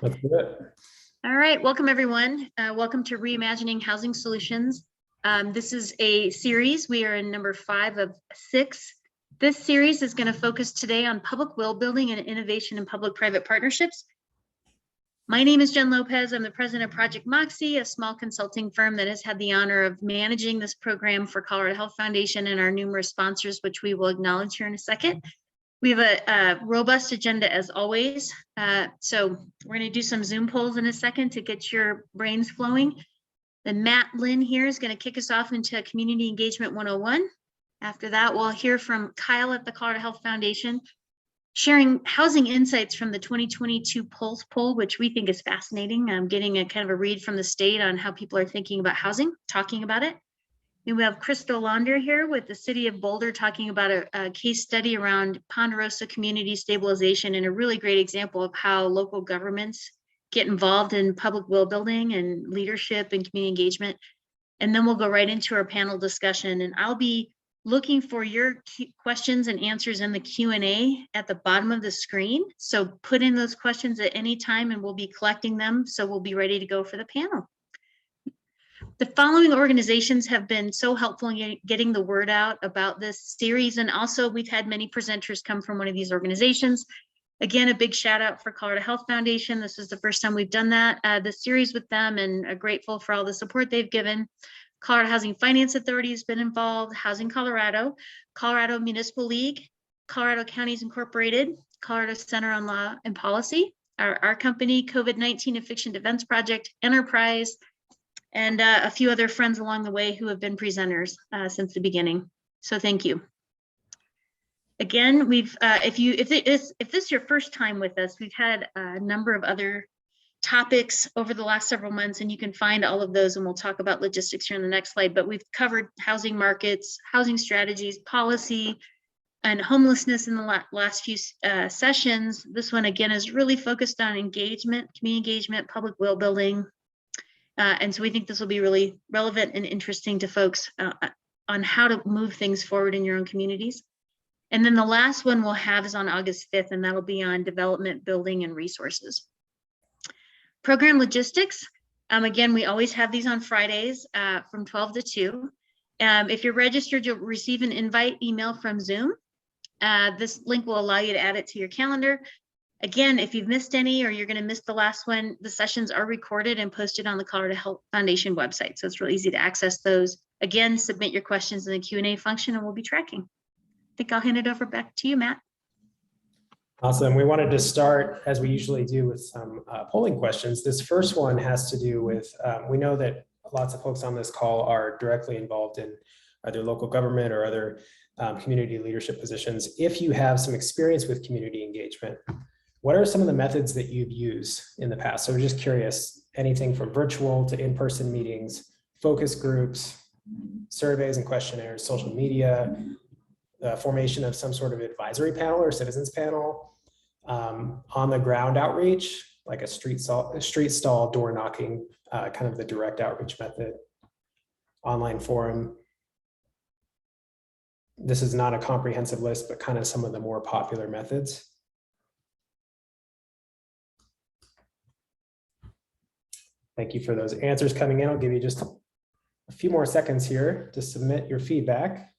Let's do it. All right, welcome everyone. Welcome to Reimagining Housing Solutions. This is a series. We are in number 5 of 6. This series is going to focus today on public will building and innovation in public-private partnerships. My name is Jen Lopez. I'm the president of Project Moxie, a small consulting firm that has had the honor of managing this program for Colorado Health Foundation and our numerous sponsors, which we will acknowledge here in a second. We have a robust agenda as always. So we're going to do some Zoom polls in a second to get your brains flowing. Then Matt Lynn here is going to kick us off into Community Engagement 101. After that, we'll hear from Kyle at the Colorado Health Foundation, sharing housing insights from the 2022 Pulse poll, which we think is fascinating. I'm getting a kind of a read from the state on how people are thinking about housing, talking about it. And we have Crystal Launder here with the City of Boulder talking about a case study around Ponderosa community stabilization and a really great example of how local governments get involved in public will building and leadership and community engagement. And then we'll go right into our panel discussion. And I'll be looking for your questions and answers in the Q&A at the bottom of the screen. So put in those questions at any time and we'll be collecting them. So we'll be ready to go for the panel. The following organizations have been so helpful in getting the word out about this series. And also we've had many presenters come from one of these organizations. Again, a big shout out for Colorado Health Foundation. This is the first time we've done that, the series with them, and grateful for all the support they've given. Colorado Housing Finance Authority has been involved, Housing Colorado, Colorado Municipal League, Colorado Counties Incorporated, Colorado Center on Law and Policy, our company, COVID-19 Eviction Defense Project, Enterprise, and a few other friends along the way who have been presenters since the beginning. So thank you. Again, we've if this is your first time with us, we've had a number of other topics over the last several months, and you can find all of those, and we'll talk about logistics here in the next slide. But we've covered housing markets, housing strategies, policy, and homelessness in the last few sessions. This one again is really focused on engagement, community engagement, public will building. And so we think this will be really relevant and interesting to folks on how to move things forward in your own communities. And then the last one we'll have is on August 5th, and that'll be on development, building, and resources. Program logistics. Again, we always have these on Fridays from 12 to 2. If you're registered, you'll receive an invite email from Zoom. This link will allow you to add it to your calendar. Again, if you've missed any or you're going to miss the last one, the sessions are recorded and posted on the Colorado Health Foundation website. So it's real easy to access those. Again, submit your questions in the Q&A function and we'll be tracking. I think I'll hand it over back to you, Matt. Awesome. We wanted to start, as we usually do, with some polling questions. This first one has to do with, we know that lots of folks on this call are directly involved in either local government or other community leadership positions. If you have some experience with community engagement, what are some of the methods that you've used in the past? So we're just curious, anything from virtual to in-person meetings, focus groups, surveys and questionnaires, social media, formation of some sort of advisory panel or citizens panel, on the ground outreach, like a street stall door knocking, kind of the direct outreach method, online forum. This is not a comprehensive list, but kind of some of the more popular methods. Thank you for those answers coming in. I'll give you just a few more seconds here to submit your feedback.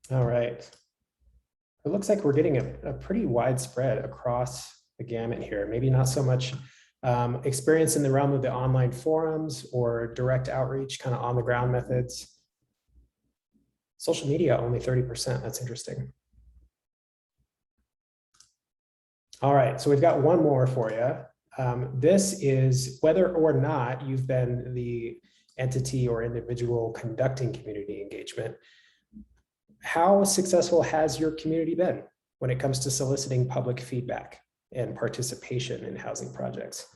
All right. It looks like we're getting a pretty widespread across the gamut here. Maybe not so much experience in the realm of the online forums or direct outreach, kind of on the ground methods. Social media, only 30%. That's interesting. All right, so we've got one more for you. This is whether or not you've been the entity or individual conducting community engagement. How successful has your community been when it comes to soliciting public feedback and participation in housing projects?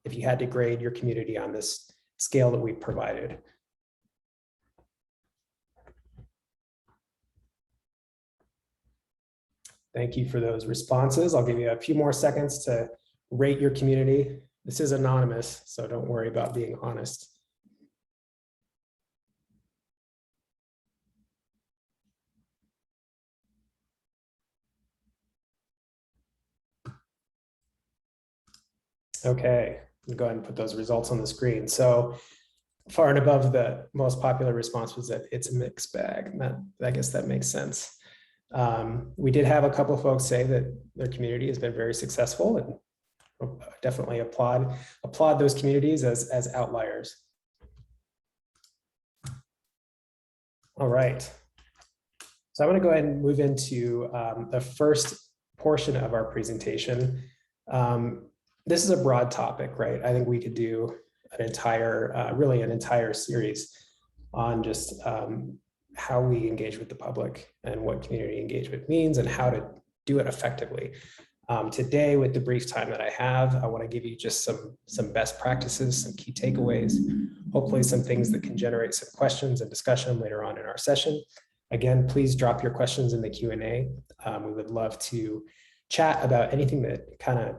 If you had to grade your community on this scale that we've provided. Thank you for those responses. I'll give you a few more seconds to rate your community. This is anonymous, so don't worry about being honest. Okay, I'll go ahead and put those results on the screen. So far and above, the most popular response was that it's a mixed bag. I guess that makes sense. We did have a couple of folks say that their community has been very successful, and definitely applaud those communities as outliers. All right. So I'm going to go ahead and move into the first portion of our presentation. This is a broad topic, right? I think we could do an entire, really an entire series on just how we engage with the public and what community engagement means and how to do it effectively. Today, with the brief time that I have, I want to give you just some best practices, some key takeaways, hopefully some things that can generate some questions and discussion later on in our session. Again, please drop your questions in the Q&A. We would love to chat about anything that kind of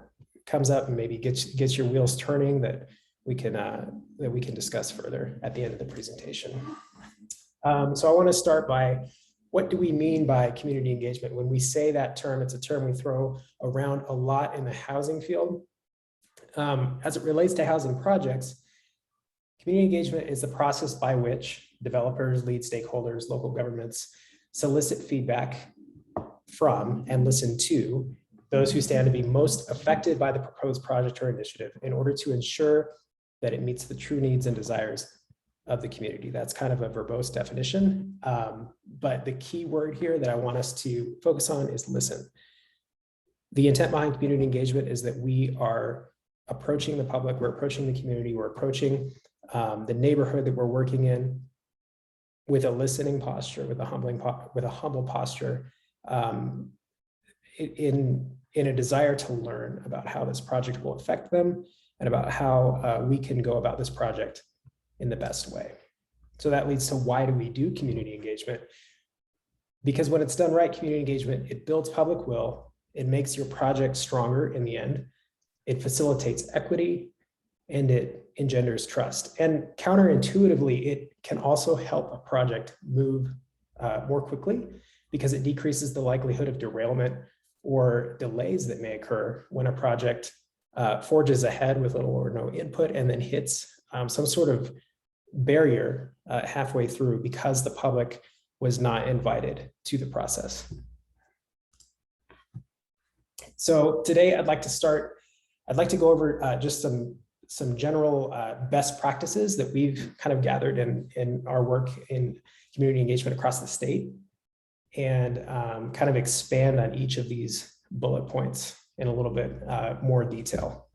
comes up and maybe gets your wheels turning that we can discuss further at the end of the presentation. So I want to start by, what do we mean by community engagement? When we say that term, it's a term we throw around a lot in the housing field. As it relates to housing projects, community engagement is the process by which developers, lead stakeholders, local governments solicit feedback from and listen to those who stand to be most affected by the proposed project or initiative in order to ensure that it meets the true needs and desires of the community. That's kind of a verbose definition, but the key word here that I want us to focus on is listen. The intent behind community engagement is that we are approaching the public, we're approaching the community, we're approaching the neighborhood that we're working in with a listening posture, with a humble posture, in a desire to learn about how this project will affect them and about how we can go about this project in the best way. So that leads to, why do we do community engagement? Because when it's done right, community engagement, it builds public will, it makes your project stronger in the end, it facilitates equity, and it engenders trust. And counterintuitively, it can also help a project move more quickly, because it decreases the likelihood of derailment or delays that may occur when a project forges ahead with little or no input and then hits some sort of barrier halfway through because the public was not invited to the process. So today I'd like to go over just some general best practices that we've kind of gathered in our work in community engagement across the state, and kind of expand on each of these bullet points in a little bit more detail.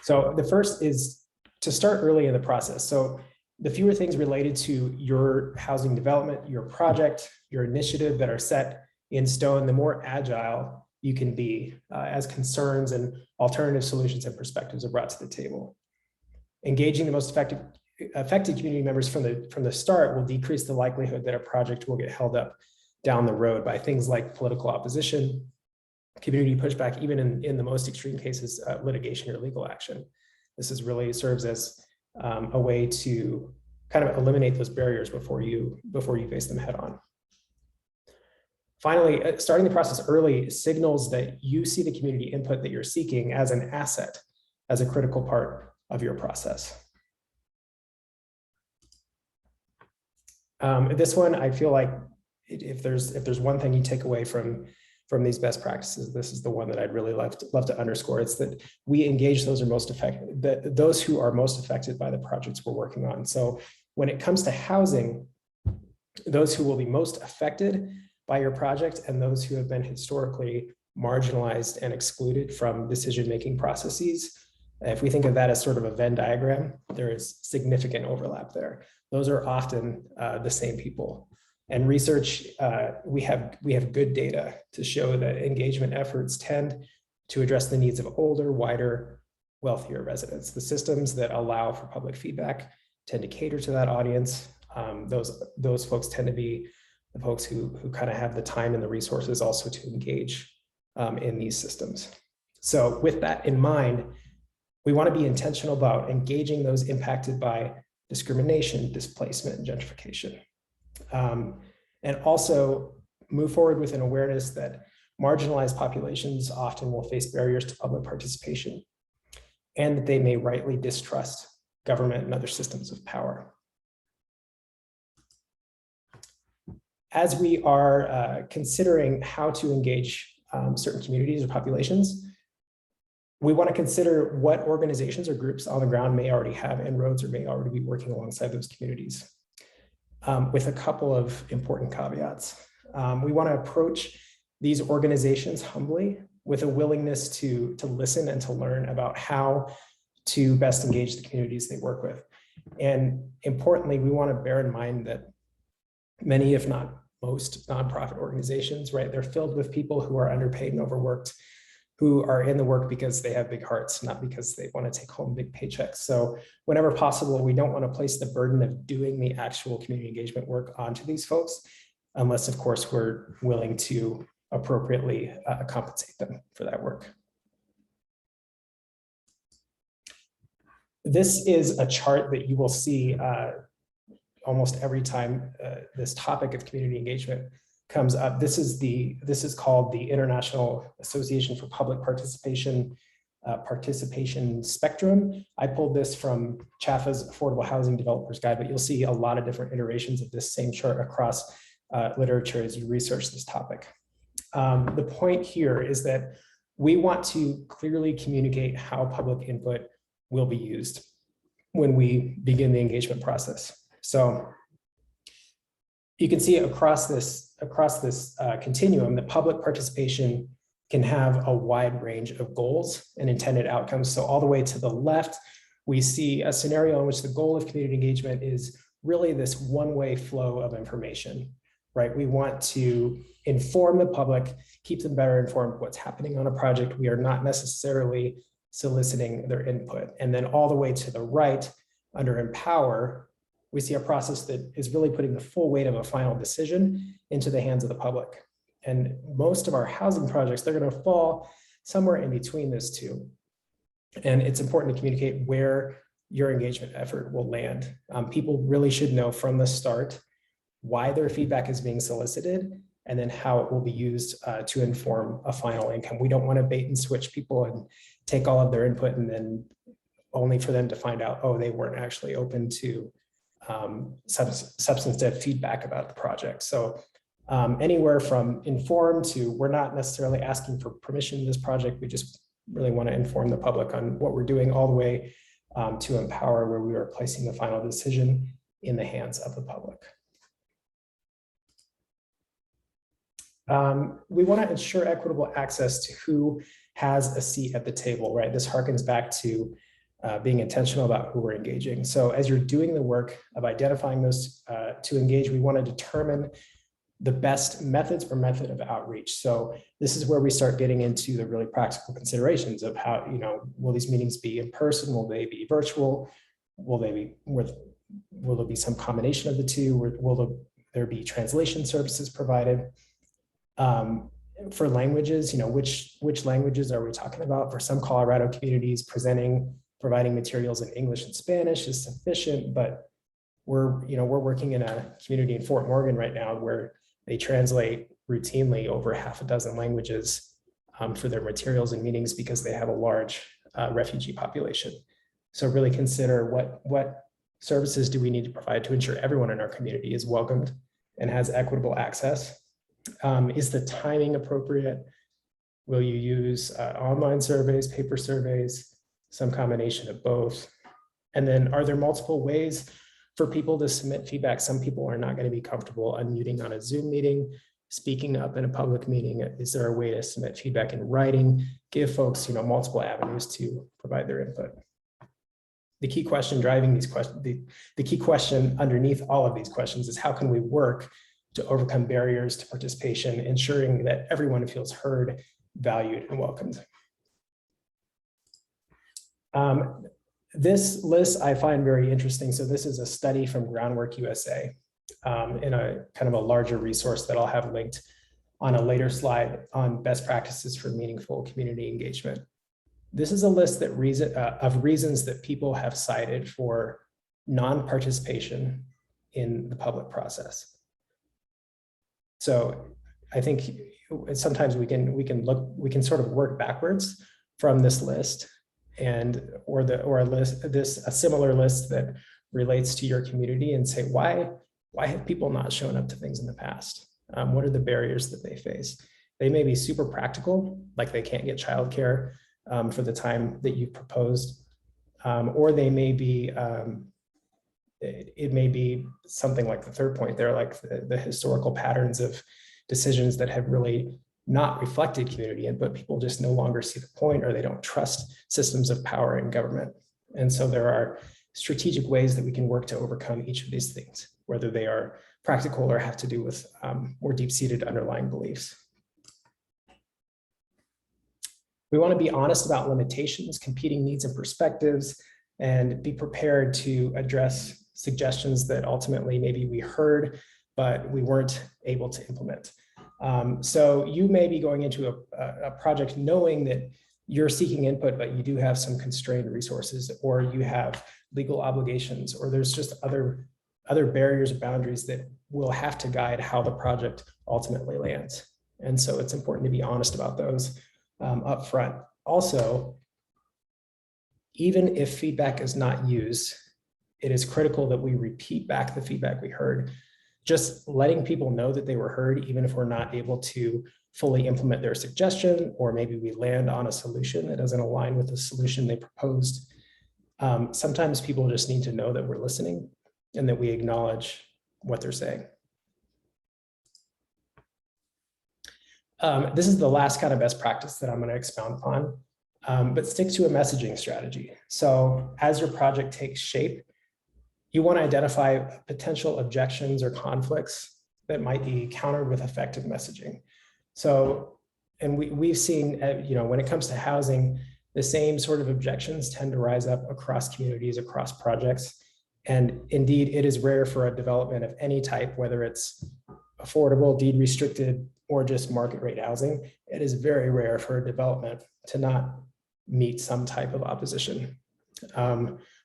So the first is to start early in the process. So the fewer things related to your housing development, your project, your initiative that are set in stone, the more agile you can be as concerns and alternative solutions and perspectives are brought to the table. Engaging the most affected community members from the start will decrease the likelihood that a project will get held up down the road by things like political opposition, community pushback, even in the most extreme cases, litigation or legal action. This really serves as a way to kind of eliminate those barriers before you face them head on. Finally, starting the process early signals that you see the community input that you're seeking as an asset, as a critical part of your process. This one, I feel like if there's one thing you take away from these best practices, this is the one that I'd really love to underscore. It's that we engage those who are most affected by the projects we're working on. So when it comes to housing, those who will be most affected by your project and those who have been historically marginalized and excluded from decision-making processes, if we think of that as sort of a Venn diagram, there is significant overlap there. Those are often the same people. And research, we have good data to show that engagement efforts tend to address the needs of older, wider, wealthier residents. The systems that allow for public feedback tend to cater to that audience. Those folks tend to be the folks who kind of have the time and the resources also to engage in these systems. So with that in mind, we want to be intentional about engaging those impacted by discrimination, displacement, and gentrification. And also move forward with an awareness that marginalized populations often will face barriers to public participation, and that they may rightly distrust government and other systems of power. As we are considering how to engage certain communities or populations, we want to consider what organizations or groups on the ground may already have inroads or may already be working alongside those communities, with a couple of important caveats. We want to approach these organizations humbly with a willingness to listen and to learn about how to best engage the communities they work with. And importantly, we want to bear in mind that many, if not most, nonprofit organizations, right, they're filled with people who are underpaid and overworked, who are in the work because they have big hearts, not because they want to take home big paychecks. So whenever possible, we don't want to place the burden of doing the actual community engagement work onto these folks, unless, of course, we're willing to appropriately compensate them for that work. This is a chart that you will see almost every time this topic of community engagement comes up. This is called the International Association for Public Participation Spectrum. I pulled this from CHAFA's Affordable Housing Developers Guide, but you'll see a lot of different iterations of this same chart across literature as you research this topic. The point here is that we want to clearly communicate how public input will be used when we begin the engagement process. So you can see across this continuum that public participation can have a wide range of goals and intended outcomes. So all the way to the left, we see a scenario in which the goal of community engagement is really this one-way flow of information, right? We want to inform the public, keep them better informed what's happening on a project. We are not necessarily soliciting their input. And then all the way to the right, under empower, we see a process that is really putting the full weight of a final decision into the hands of the public. And most of our housing projects, they're going to fall somewhere in between those two. And it's important to communicate where your engagement effort will land. People really should know from the start why their feedback is being solicited, and then how it will be used to inform a final income. We don't want to bait and switch people and take all of their input and then only for them to find out, oh, they weren't actually open to substantive feedback about the project. So anywhere from inform to we're not necessarily asking for permission in this project, we just really want to inform the public on what we're doing, all the way to empower, where we are placing the final decision in the hands of the public. We want to ensure equitable access to who has a seat at the table, right? This harkens back to being intentional about who we're engaging. So as you're doing the work of identifying those to engage, we want to determine the best methods or method of outreach. So this is where we start getting into the really practical considerations of how, will these meetings be in person? Will they be virtual? Will there be some combination of the two? Will there be translation services provided? For languages, which languages are we talking about? For some Colorado communities, providing materials in English and Spanish is sufficient, but we're working in a community in Fort Morgan right now where they translate routinely over half a dozen languages for their materials and meetings because they have a large refugee population. So really consider what services do we need to provide to ensure everyone in our community is welcomed and has equitable access. Is the timing appropriate? Will you use online surveys, paper surveys, some combination of both? And then are there multiple ways for people to submit feedback? Some people are not going to be comfortable unmuting on a Zoom meeting, speaking up in a public meeting. Is there a way to submit feedback in writing? Give folks, multiple avenues to provide their input. The key question driving these questions, the key question underneath all of these questions is how can we work to overcome barriers to participation, ensuring that everyone feels heard, valued, and welcomed. This list I find very interesting. So this is a study from Groundwork USA in a kind of a larger resource that I'll have linked on a later slide on best practices for meaningful community engagement. This is a list of reasons that people have cited for non-participation in the public process. So I think sometimes we can sort of work backwards from this list or a similar list that relates to your community and say, why have people not shown up to things in the past? What are the barriers that they face? They may be super practical, like they can't get childcare for the time that you've proposed, or they may be, it may be something like the third point there, like the historical patterns of decisions that have really not reflected community input. People just no longer see the point, or they don't trust systems of power in government. And so there are strategic ways that we can work to overcome each of these things, whether they are practical or have to do with more deep-seated underlying beliefs. We want to be honest about limitations, competing needs and perspectives, and be prepared to address suggestions that ultimately maybe we heard, but we weren't able to implement. So you may be going into a project knowing that you're seeking input, but you do have some constrained resources, or you have legal obligations, or there's just other barriers or boundaries that will have to guide how the project ultimately lands. And so it's important to be honest about those up front. Also, even if feedback is not used, it is critical that we repeat back the feedback we heard. Just letting people know that they were heard, even if we're not able to fully implement their suggestion, or maybe we land on a solution that doesn't align with the solution they proposed. Sometimes people just need to know that we're listening and that we acknowledge what they're saying. This is the last kind of best practice that I'm going to expound upon, but stick to a messaging strategy. So as your project takes shape, you want to identify potential objections or conflicts that might be countered with effective messaging. So, and we've seen, when it comes to housing, the same sort of objections tend to rise up across communities, across projects. And indeed, it is rare for a development of any type, whether it's affordable, deed restricted, or just market rate housing. It is very rare for a development to not meet some type of opposition.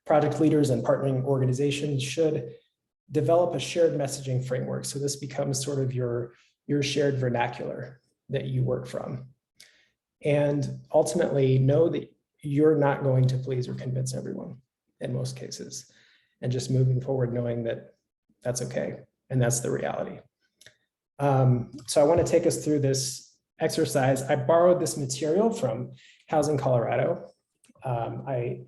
Project leaders and partnering organizations should develop a shared messaging framework. So this becomes sort of your shared vernacular that you work from. And ultimately know that you're not going to please or convince everyone in most cases. And just moving forward knowing that that's okay. And that's the reality. So I want to take us through this exercise. I borrowed this material from Housing Colorado. I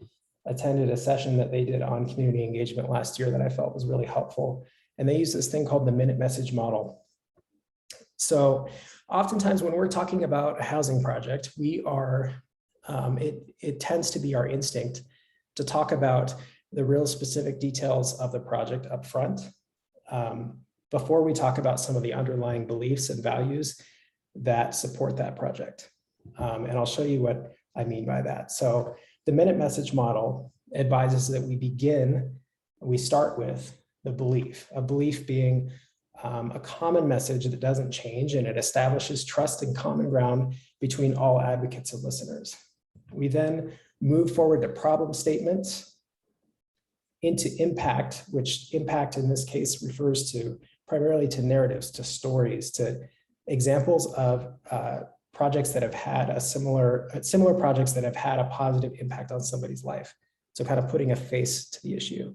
attended a session that they did on community engagement last year that I felt was really helpful. And they use this thing called the minute message model. So oftentimes when we're talking about a housing project, we are, it tends to be our instinct to talk about the real specific details of the project up front, before we talk about some of the underlying beliefs and values that support that project. And I'll show you what I mean by that. So the minute message model advises that we start with the belief, a belief being a common message that doesn't change, and it establishes trust and common ground between all advocates and listeners. We then move forward to problem statements, into impact, which impact in this case refers to primarily to narratives, to stories, to examples of projects that have had similar projects that have had a positive impact on somebody's life. So kind of putting a face to the issue.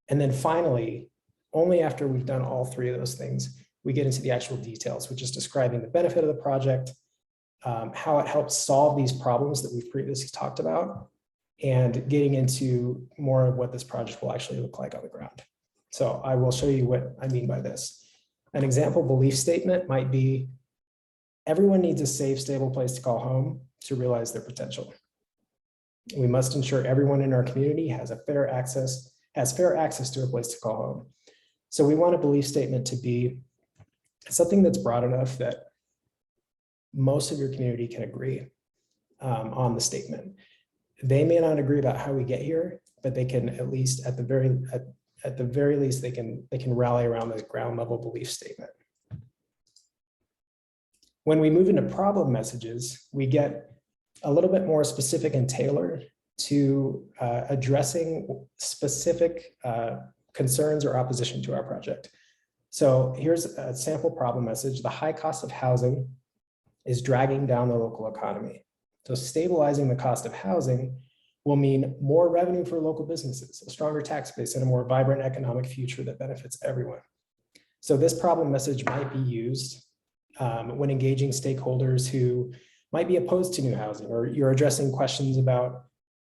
And then finally, only after we've done all three of those things, we get into the actual details, which is describing the benefit of the project, how it helps solve these problems that we've previously talked about, and getting into more of what this project will actually look like on the ground. So I will show you what I mean by this. An example belief statement might be, everyone needs a safe, stable place to call home to realize their potential. We must ensure everyone in our community has fair access to a place to call home. So we want a belief statement to be something that's broad enough that most of your community can agree on the statement. They may not agree about how we get here, but they can at least, at the very least, they can rally around the ground level belief statement. When we move into problem messages, we get a little bit more specific and tailored to addressing specific concerns or opposition to our project. So here's a sample problem message. The high cost of housing is dragging down the local economy. So stabilizing the cost of housing will mean more revenue for local businesses, a stronger tax base, and a more vibrant economic future that benefits everyone. So this problem message might be used when engaging stakeholders who might be opposed to new housing, or you're addressing questions about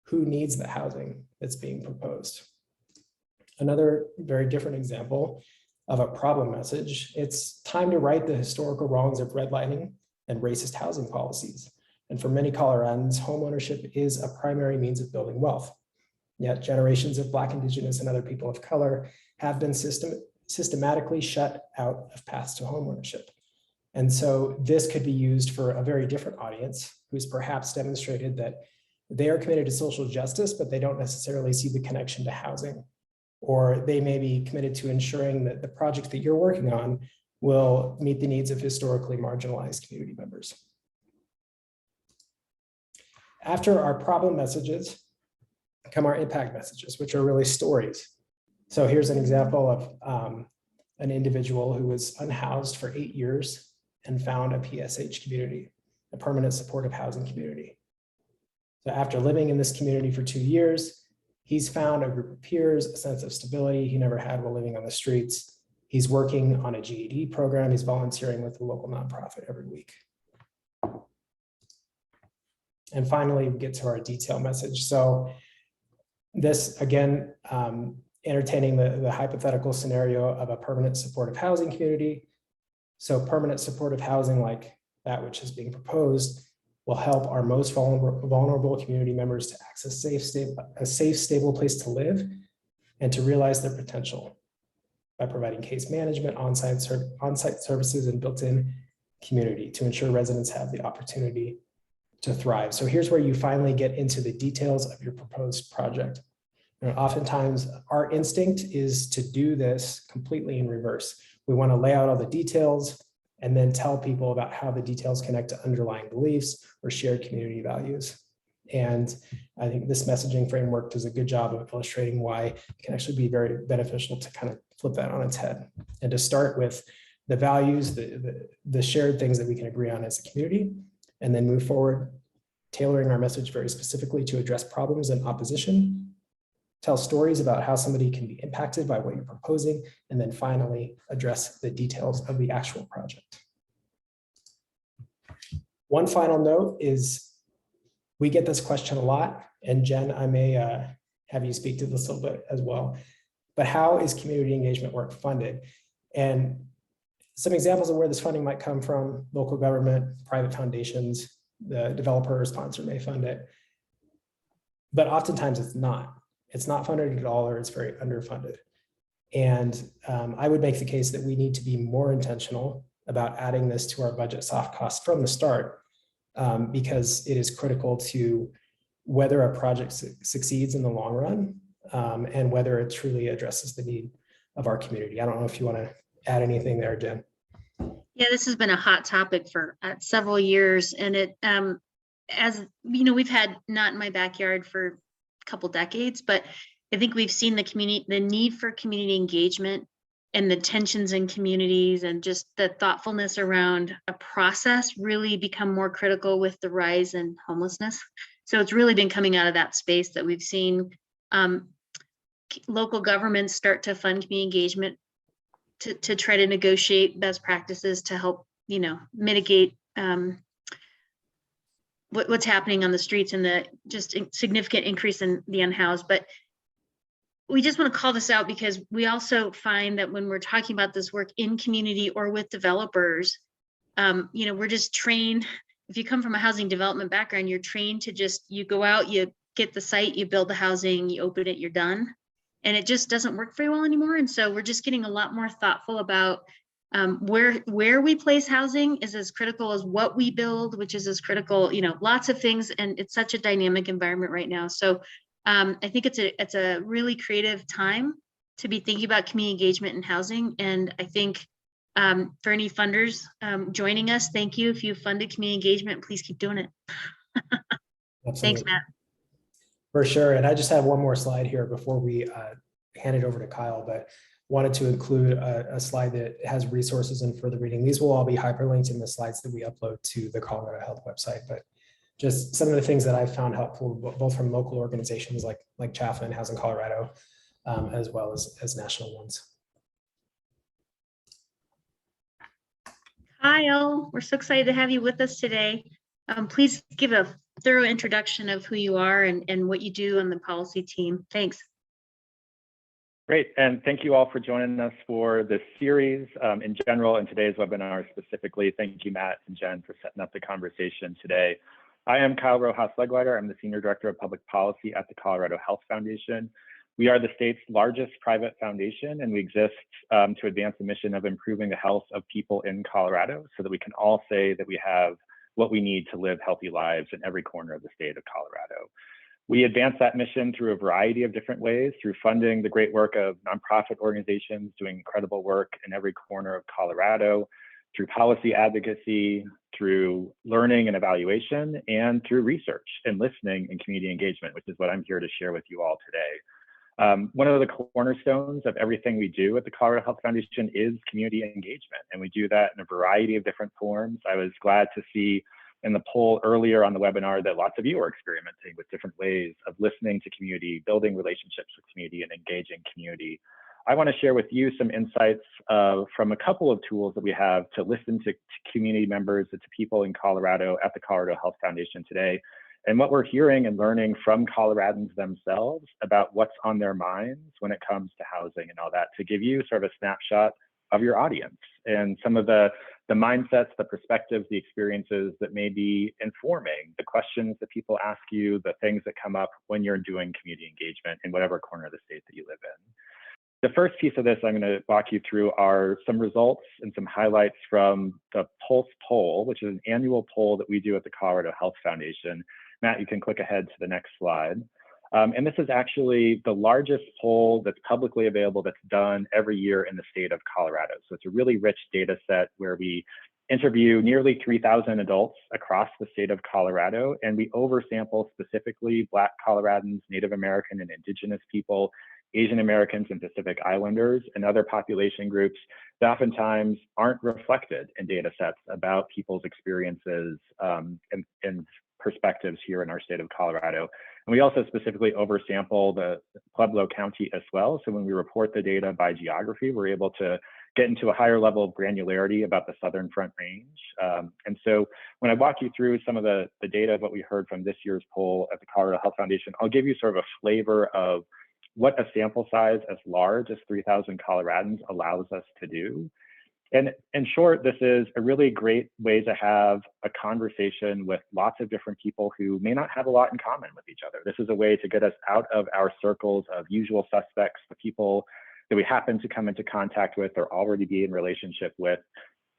who needs the housing that's being proposed. Another very different example of a problem message, it's time to right the historical wrongs of redlining and racist housing policies. And for many Coloradans, homeownership is a primary means of building wealth. Yet generations of Black, Indigenous, and other people of color have been systematically shut out of paths to homeownership. And so this could be used for a very different audience who's perhaps demonstrated that they are committed to social justice, but they don't necessarily see the connection to housing. Or they may be committed to ensuring that the project that you're working on will meet the needs of historically marginalized community members. After our problem messages come our impact messages, which are really stories. So here's an example of an individual who was unhoused for 8 years and found a PSH community, a permanent supportive housing community. So after living in this community for 2 years, he's found a group of peers, a sense of stability he never had while living on the streets. He's working on a GED program. He's volunteering with a local nonprofit every week. And finally, we get to our detail message. So this, again, entertaining the hypothetical scenario of a permanent supportive housing community. So permanent supportive housing, like that which is being proposed, will help our most vulnerable community members to access a safe, stable place to live and to realize their potential by providing case management, on-site services, and built-in community to ensure residents have the opportunity to thrive. So here's where you finally get into the details of your proposed project. And oftentimes our instinct is to do this completely in reverse. We want to lay out all the details and then tell people about how the details connect to underlying beliefs or shared community values. And I think this messaging framework does a good job of illustrating why it can actually be very beneficial to kind of flip that on its head and to start with the values, the shared things that we can agree on as a community, and then move forward, tailoring our message very specifically to address problems and opposition, tell stories about how somebody can be impacted by what you're proposing, and then finally address the details of the actual project. One final note is we get this question a lot, and Jen, I may have you speak to this a little bit as well, but how is community engagement work funded? And some examples of where this funding might come from: local government, private foundations, the developer or sponsor may fund it, but oftentimes it's not. It's not funded at all, or it's very underfunded. And I would make the case that we need to be more intentional about adding this to our budget soft costs from the start, because it is critical to whether a project succeeds in the long run, and whether it truly addresses the need of our community. I don't know if you want to add anything there, Jen. Yeah, this has been a hot topic for several years, and it, as you know, we've had Not in My Backyard for a couple decades, but I think we've seen the need for community engagement and the tensions in communities and just the thoughtfulness around a process really become more critical with the rise in homelessness. So it's really been coming out of that space that we've seen local governments start to fund community engagement to try to negotiate best practices to help, mitigate what's happening on the streets and the just significant increase in the unhoused. But we just want to call this out because we also find that when we're talking about this work in community or with developers, we're just trained. If you come from a housing development background, you're trained to you go out, you get the site, you build the housing, you open it, you're done. And it just doesn't work very well anymore. And so we're just getting a lot more thoughtful about where we place housing is as critical as what we build, which is as critical, lots of things. And it's such a dynamic environment right now. So I think it's a really creative time to be thinking about community engagement in housing. And I think for any funders joining us, thank you. If you funded community engagement, please keep doing it. Thanks, Matt. For sure. And I just have one more slide here before we hand it over to Kyle. But wanted to include a slide that has resources and further reading. These will all be hyperlinked in the slides that we upload to the Colorado Health website, but just some of the things that I've found helpful, both from local organizations like Chaffin and Housing Colorado, as well as national ones. Kyle, we're so excited to have you with us today. Please give a thorough introduction of who you are and what you do on the policy team. Thanks. Great, and thank you all for joining us for this series in general and today's webinar specifically. Thank you, Matt and Jen, for setting up the conversation today. I am Kyle Rojas-Legleiter. I'm the Senior Director of Public Policy at the Colorado Health Foundation. We are the state's largest private foundation, and we exist to advance the mission of improving the health of people in Colorado so that we can all say that we have what we need to live healthy lives in every corner of the state of Colorado. We advance that mission through a variety of different ways, through funding the great work of nonprofit organizations doing incredible work in every corner of Colorado, through policy advocacy, through learning and evaluation, and through research and listening and community engagement, which is what I'm here to share with you all today. One of the cornerstones of everything we do at the Colorado Health Foundation is community engagement, and we do that in a variety of different forms. I was glad to see in the poll earlier on the webinar that lots of you are experimenting with different ways of listening to community, building relationships with community, and engaging community. I want to share with you some insights from a couple of tools that we have to listen to community members, to people in Colorado at the Colorado Health Foundation today, and what we're hearing and learning from Coloradans themselves about what's on their minds when it comes to housing and all that, to give you sort of a snapshot of your audience and some of the mindsets, the perspectives, the experiences that may be informing the questions that people ask you, the things that come up when you're doing community engagement in whatever corner of the state that you live in. The first piece of this I'm going to walk you through are some results and some highlights from the Pulse poll, which is an annual poll that we do at the Colorado Health Foundation. Matt, you can click ahead to the next slide. And this is actually the largest poll that's publicly available that's done every year in the state of Colorado. So it's a really rich data set where we interview nearly 3,000 adults across the state of Colorado, and we oversample specifically Black Coloradans, Native American and Indigenous people, Asian Americans and Pacific Islanders, and other population groups that oftentimes aren't reflected in data sets about people's experiences and perspectives here in our state of Colorado. And we also specifically oversample the Pueblo County as well. So when we report the data by geography, we're able to get into a higher level of granularity about the Southern Front Range. And so when I walk you through some of the data of what we heard from this year's poll at the Colorado Health Foundation, I'll give you sort of a flavor of what a sample size as large as 3,000 Coloradans allows us to do. And in short, this is a really great way to have a conversation with lots of different people who may not have a lot in common with each other. This is a way to get us out of our circles of usual suspects, the people that we happen to come into contact with or already be in relationship with,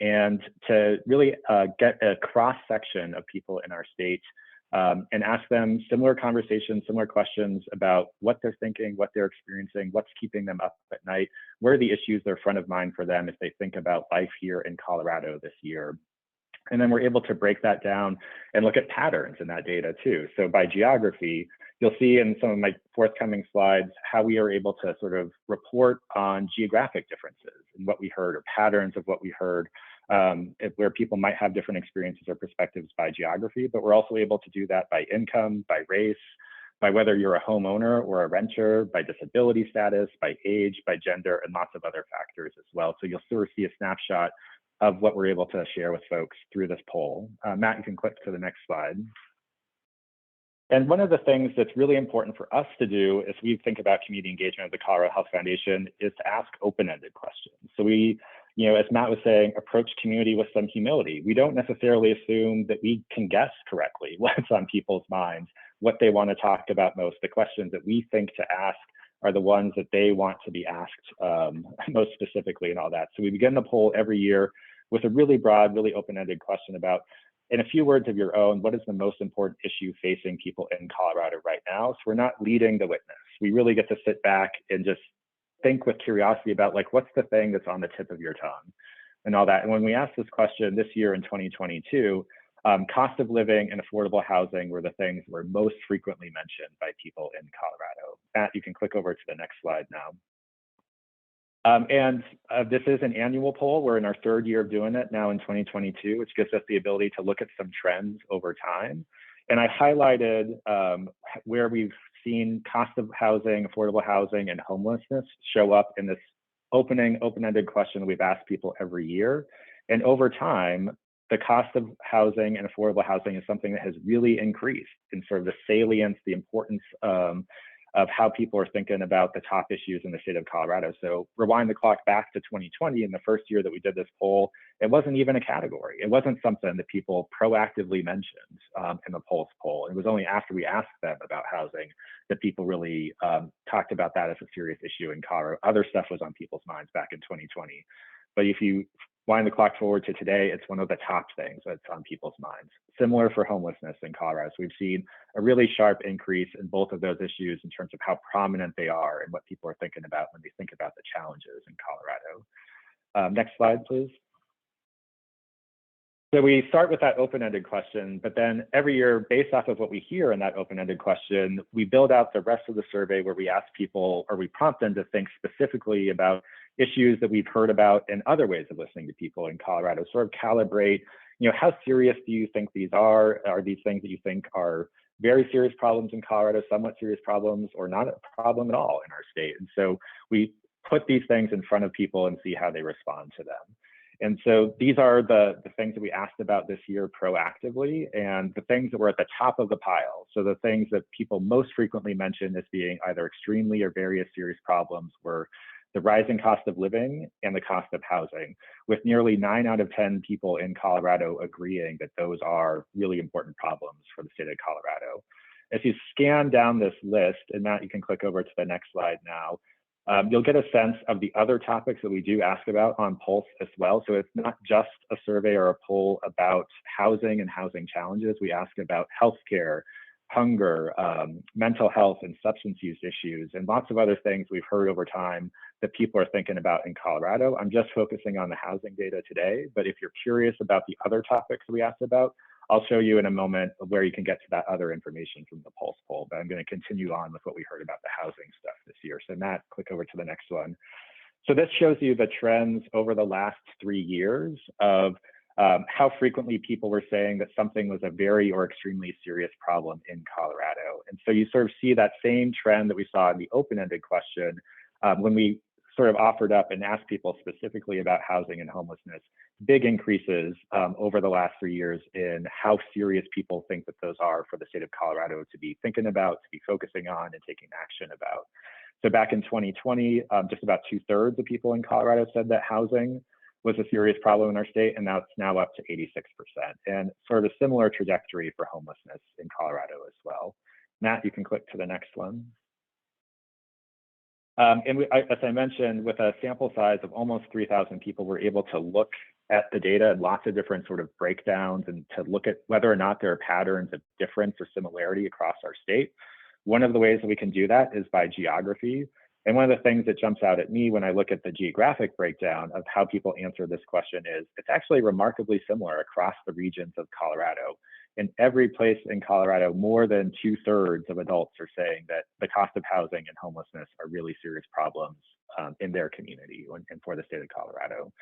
and to really get a cross section of people in our state and ask them similar conversations, similar questions about what they're thinking, what they're experiencing, what's keeping them up at night, where are the issues that are front of mind for them as they think about life here in Colorado this year. And then we're able to break that down and look at patterns in that data too. So by geography, you'll see in some of my forthcoming slides how we are able to sort of report on geographic differences in what we heard or patterns of what we heard, where people might have different experiences or perspectives by geography, but we're also able to do that by income, by race, by whether you're a homeowner or a renter, by disability status, by age, by gender, and lots of other factors as well. So you'll sort of see a snapshot of what we're able to share with folks through this poll. Matt, you can click to the next slide. And one of the things that's really important for us to do as we think about community engagement at the Colorado Health Foundation is to ask open-ended questions. So we, as Matt was saying, approach community with some humility. We don't necessarily assume that we can guess correctly what's on people's minds, what they want to talk about most. The questions that we think to ask are the ones that they want to be asked most specifically and all that. So we begin the poll every year with a really broad, really open-ended question about, in a few words of your own, what is the most important issue facing people in Colorado right now? So we're not leading the witness. We really get to sit back and just think with curiosity about, like, what's the thing that's on the tip of your tongue and all that. And when we asked this question this year in 2022, cost of living and affordable housing were the things that were most frequently mentioned by people in Colorado. Matt, you can click over to the next slide now. This is an annual poll. We're in our third year of doing it now in 2022, which gives us the ability to look at some trends over time. And I highlighted where we've seen cost of housing, affordable housing, and homelessness show up in this open-ended question we've asked people every year. And over time, the cost of housing and affordable housing is something that has really increased in sort of the salience, the importance of how people are thinking about the top issues in the state of Colorado. So rewind the clock back to 2020, in the first year that we did this poll, it wasn't even a category. It wasn't something that people proactively mentioned in the Pulse poll. It was only after we asked them about housing that people really talked about that as a serious issue in Colorado. Other stuff was on people's minds back in 2020. But if you wind the clock forward to today, it's one of the top things that's on people's minds. Similar for homelessness in Colorado. So we've seen a really sharp increase in both of those issues in terms of how prominent they are and what people are thinking about when they think about the challenges in Colorado. Next slide, please. So we start with that open-ended question, but then every year, based off of what we hear in that open-ended question, we build out the rest of the survey where we ask people, or we prompt them to think specifically about issues that we've heard about and other ways of listening to people in Colorado, sort of calibrate, how serious do you think these are? Are these things that you think are very serious problems in Colorado, somewhat serious problems, or not a problem at all in our state? And so we put these things in front of people and see how they respond to them. And so these are the things that we asked about this year proactively, and the things that were at the top of the pile. So the things that people most frequently mention as being either extremely or very serious problems were the rising cost of living and the cost of housing, with nearly 9 out of 10 people in Colorado agreeing that those are really important problems for the state of Colorado. As you scan down this list, and Matt, you can click over to the next slide now, you'll get a sense of the other topics that we do ask about on Pulse as well. So it's not just a survey or a poll about housing and housing challenges. We ask about healthcare, hunger, mental health, and substance use issues, and lots of other things we've heard over time that people are thinking about in Colorado. I'm just focusing on the housing data today, but if you're curious about the other topics we asked about, I'll show you in a moment where you can get to that other information from the Pulse poll, but I'm going to continue on with what we heard about the housing stuff this year. So Matt, click over to the next one. So this shows you the trends over the last 3 years of how frequently people were saying that something was a very or extremely serious problem in Colorado. And so you sort of see that same trend that we saw in the open-ended question when we sort of offered up and asked people specifically about housing and homelessness, big increases over the last 3 years in how serious people think that those are for the state of Colorado to be thinking about, to be focusing on, and taking action about. So back in 2020, just about 2/3 of people in Colorado said that housing was a serious problem in our state, and now it's now up to 86%. And sort of a similar trajectory for homelessness in Colorado as well. Matt, you can click to the next one. As I mentioned, with a sample size of almost 3,000 people, we're able to look at the data and lots of different sort of breakdowns and to look at whether or not there are patterns of difference or similarity across our state. One of the ways that we can do that is by geography. And one of the things that jumps out at me when I look at the geographic breakdown of how people answer this question is it's actually remarkably similar across the regions of Colorado. In every place in Colorado, more than 2/3 of adults are saying that the cost of housing and homelessness are really serious problems in their community and for the state of Colorado.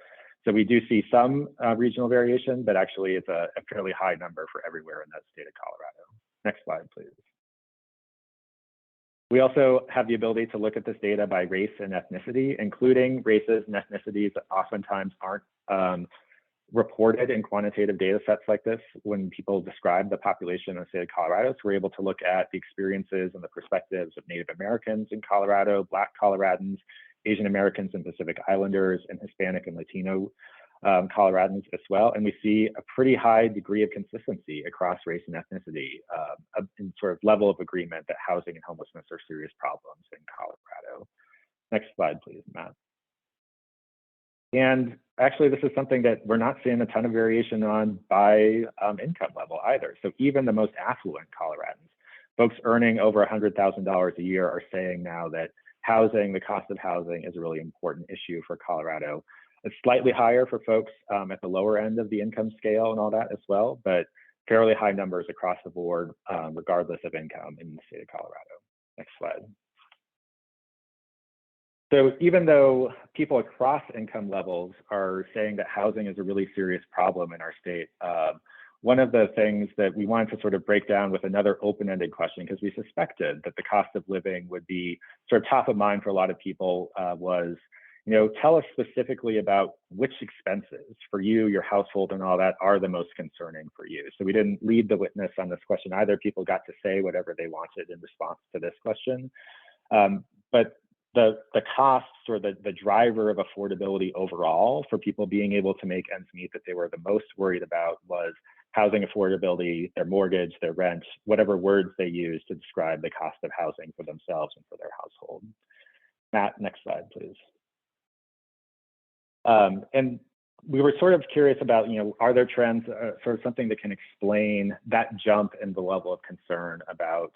So we do see some regional variation, but actually it's a fairly high number for everywhere in that state of Colorado. Next slide, please. We also have the ability to look at this data by race and ethnicity, including races and ethnicities that oftentimes aren't reported in quantitative data sets like this when people describe the population of the state of Colorado. So we're able to look at the experiences and the perspectives of Native Americans in Colorado, Black Coloradans, Asian Americans and Pacific Islanders, and Hispanic and Latino Coloradans as well. And we see a pretty high degree of consistency across race and ethnicity in sort of level of agreement that housing and homelessness are serious problems in Colorado. Next slide, please, Matt. And actually, this is something that we're not seeing a ton of variation on by income level either. So even the most affluent Coloradans, folks earning over $100,000 a year, are saying now that housing, the cost of housing, is a really important issue for Colorado. It's slightly higher for folks at the lower end of the income scale and all that as well, but fairly high numbers across the board, regardless of income in the state of Colorado. Next slide. So even though people across income levels are saying that housing is a really serious problem in our state, one of the things that we wanted to sort of break down with another open-ended question, because we suspected that the cost of living would be sort of top of mind for a lot of people, was, you know, tell us specifically about which expenses for you, your household, and all that are the most concerning for you. So we didn't lead the witness on this question either. People got to say whatever they wanted in response to this question. But the costs or the driver of affordability overall for people being able to make ends meet that they were the most worried about was housing affordability, their mortgage, their rent, whatever words they use to describe the cost of housing for themselves and for their household. Matt, next slide, please. And we were sort of curious about, you know, are there trends, sort of something that can explain that jump in the level of concern about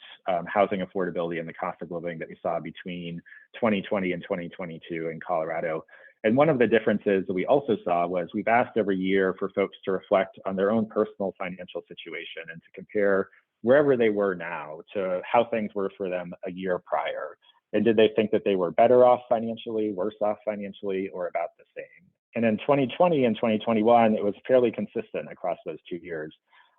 housing affordability and the cost of living that we saw between 2020 and 2022 in Colorado. And one of the differences that we also saw was we've asked every year for folks to reflect on their own personal financial situation and to compare wherever they were now to how things were for them a year prior. And did they think that they were better off financially, worse off financially, or about the same? And in 2020 and 2021, it was fairly consistent across those 2 years,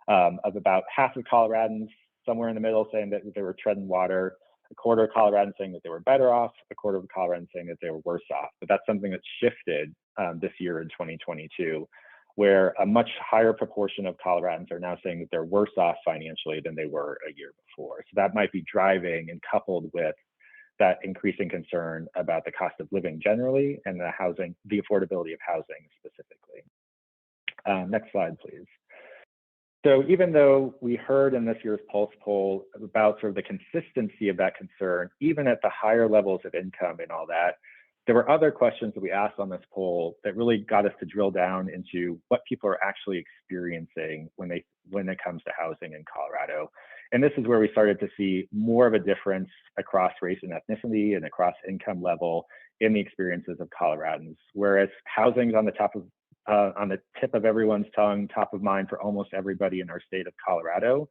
of about half of Coloradans, somewhere in the middle, saying that they were treading water, a quarter of Coloradans saying that they were better off, a quarter of Coloradans saying that they were worse off. But that's something that shifted this year in 2022, where a much higher proportion of Coloradans are now saying that they're worse off financially than they were a year before. So that might be driving and coupled with that increasing concern about the cost of living generally and the affordability of housing specifically. Next slide, please. So even though we heard in this year's Pulse poll about sort of the consistency of that concern, even at the higher levels of income and all that, there were other questions that we asked on this poll that really got us to drill down into what people are actually experiencing when it comes to housing in Colorado. And this is where we started to see more of a difference across race and ethnicity and across income level in the experiences of Coloradans. Whereas housing's on the tip of everyone's tongue, top of mind for almost everybody in our state of Colorado.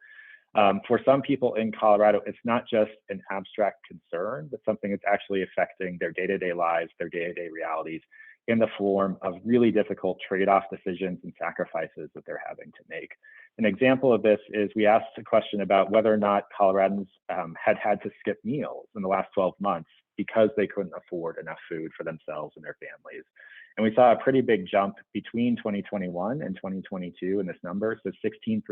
For some people in Colorado, it's not just an abstract concern, but something that's actually affecting their day-to-day lives, their day-to-day realities in the form of really difficult trade-off decisions and sacrifices that they're having to make. An example of this is we asked a question about whether or not Coloradans had to skip meals in the last 12 months because they couldn't afford enough food for themselves and their families. And we saw a pretty big jump between 2021 and 2022 in this number. So 16%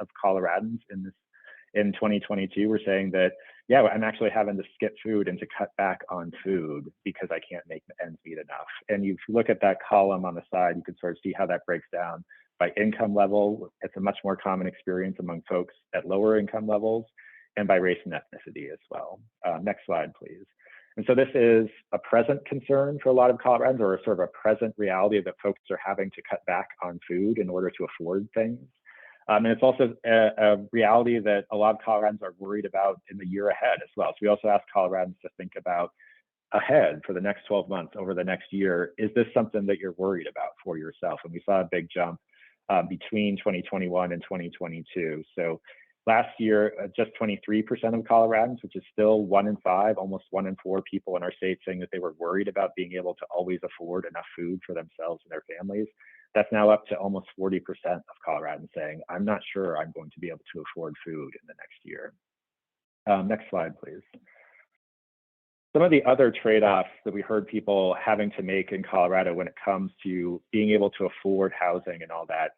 of Coloradans in 2022 were saying that, yeah, I'm actually having to skip food and to cut back on food because I can't make ends meet enough. And you look at that column on the side, you can sort of see how that breaks down by income level. It's a much more common experience among folks at lower income levels, and by race and ethnicity as well. Next slide, please. And so this is a present concern for a lot of Coloradans, or a sort of a present reality that folks are having to cut back on food in order to afford things. And it's also a reality that a lot of Coloradans are worried about in the year ahead as well. So we also asked Coloradans to think about ahead for the next 12 months, over the next year. Is this something that you're worried about for yourself? And we saw a big jump between 2021 and 2022. So last year, just 23% of Coloradans, which is still 1 in 5, almost 1 in 4 people in our state saying that they were worried about being able to always afford enough food for themselves and their families. That's now up to almost 40% of Coloradans saying, I'm not sure I'm going to be able to afford food in the next year. Next slide, please. Some of the other trade-offs that we heard people having to make in Colorado when it comes to being able to afford housing and all that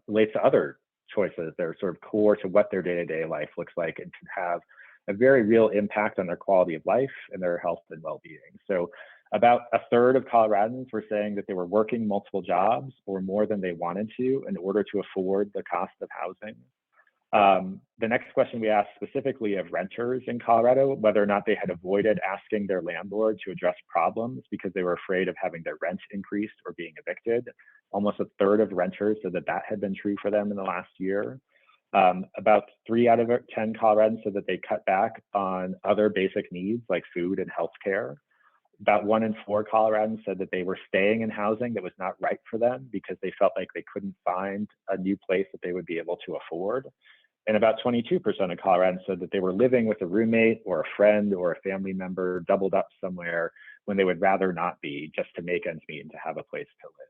relates to other choices that are sort of core to what their day-to-day life looks like and can have a very real impact on their quality of life and their health and well-being. So about a third of Coloradans were saying that they were working multiple jobs or more than they wanted to in order to afford the cost of housing. The next question we asked specifically of renters in Colorado, whether or not they had avoided asking their landlord to address problems because they were afraid of having their rent increased or being evicted. Almost a third of renters said that that had been true for them in the last year. About 3 out of 10 Coloradans said that they cut back on other basic needs like food and healthcare. About 1 in 4 Coloradans said that they were staying in housing that was not right for them because they felt like they couldn't find a new place that they would be able to afford. And about 22% of Coloradans said that they were living with a roommate or a friend or a family member doubled up somewhere, when they would rather not be, just to make ends meet and to have a place to live.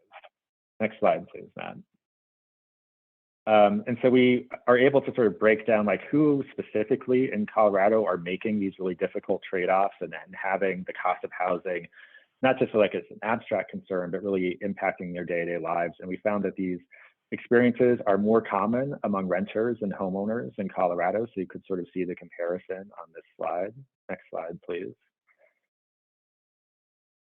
Next slide, please, Matt. And so we are able to sort of break down like who specifically in Colorado are making these really difficult trade-offs and then having the cost of housing, not just like as an abstract concern, but really impacting their day-to-day lives. And we found that these experiences are more common among renters and homeowners in Colorado. So you could sort of see the comparison on this slide. Next slide, please.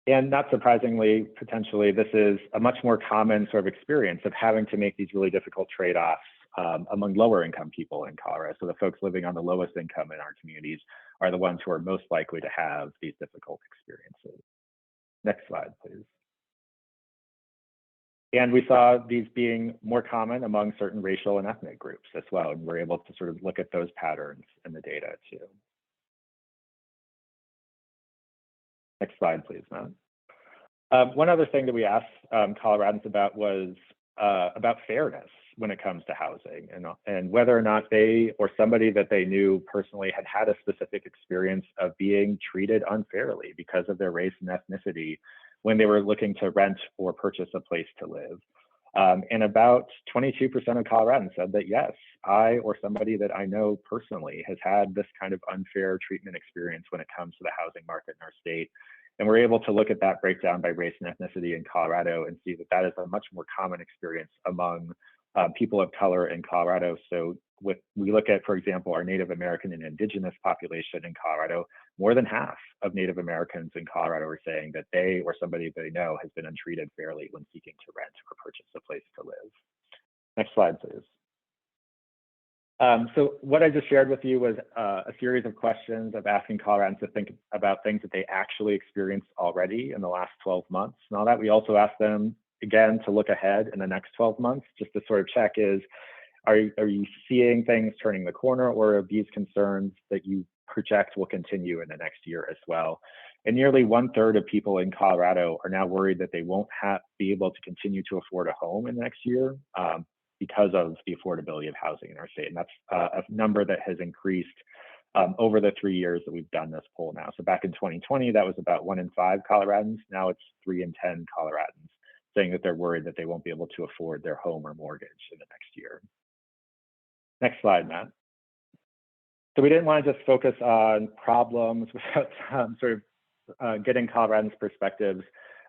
And not surprisingly, potentially, this is a much more common sort of experience of having to make these really difficult trade-offs among lower income people in Colorado. So the folks living on the lowest income in our communities are the ones who are most likely to have these difficult experiences. Next slide, please. And we saw these being more common among certain racial and ethnic groups as well. And we're able to sort of look at those patterns in the data too. Next slide, please, Matt. One other thing that we asked Coloradans about was about fairness when it comes to housing and whether or not they or somebody that they knew personally had had a specific experience of being treated unfairly because of their race and ethnicity when they were looking to rent or purchase a place to live. And about 22% of Coloradans said that, yes, I or somebody that I know personally has had this kind of unfair treatment experience when it comes to the housing market in our state. And we're able to look at that breakdown by race and ethnicity in Colorado and see that that is a much more common experience among people of color in Colorado. So we look at, for example, our Native American and Indigenous population in Colorado, more than half of Native Americans in Colorado are saying that they or somebody they know has been untreated fairly when seeking to rent or purchase a place to live. Next slide, please. So what I just shared with you was a series of questions of asking Coloradans to think about things that they actually experienced already in the last 12 months. And all that, we also asked them, again, to look ahead in the next 12 months, just to sort of check is, are you seeing things turning the corner, or are these concerns that you project will continue in the next year as well? And nearly 1/3 of people in Colorado are now worried that they won't be able to continue to afford a home in the next year because of the affordability of housing in our state. And that's a number that has increased over the 3 years that we've done this poll now. So back in 2020, that was about 1 in 5 Coloradans. Now it's 3 in 10 Coloradans saying that they're worried that they won't be able to afford their home or mortgage in the next year. Next slide, Matt. So we didn't want to just focus on problems without sort of getting Coloradans' perspectives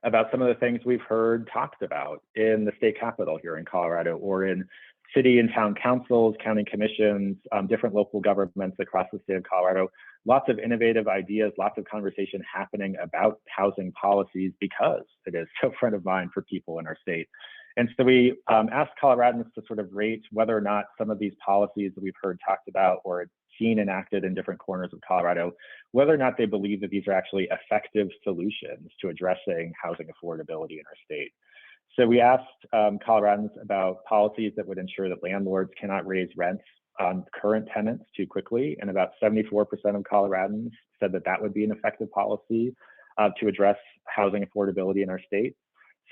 about some of the things we've heard talked about in the state capitol here in Colorado, or in city and town councils, county commissions, different local governments across the state of Colorado. Lots of innovative ideas, lots of conversation happening about housing policies because it is so front of mind for people in our state. And so we asked Coloradans to sort of rate whether or not some of these policies that we've heard talked about or seen enacted in different corners of Colorado, whether or not they believe that these are actually effective solutions to addressing housing affordability in our state. So we asked Coloradans about policies that would ensure that landlords cannot raise rents on current tenants too quickly, and about 74% of Coloradans said that that would be an effective policy to address housing affordability in our state.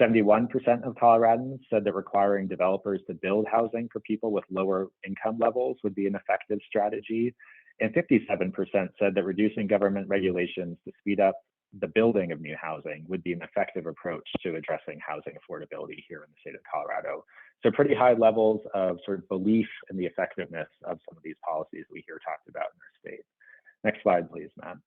71% of Coloradans said that requiring developers to build housing for people with lower income levels would be an effective strategy. And 57% said that reducing government regulations to speed up the building of new housing would be an effective approach to addressing housing affordability here in the state of Colorado. So pretty high levels of sort of belief in the effectiveness of some of these policies we hear talked about in our state. Next slide, please, Matt.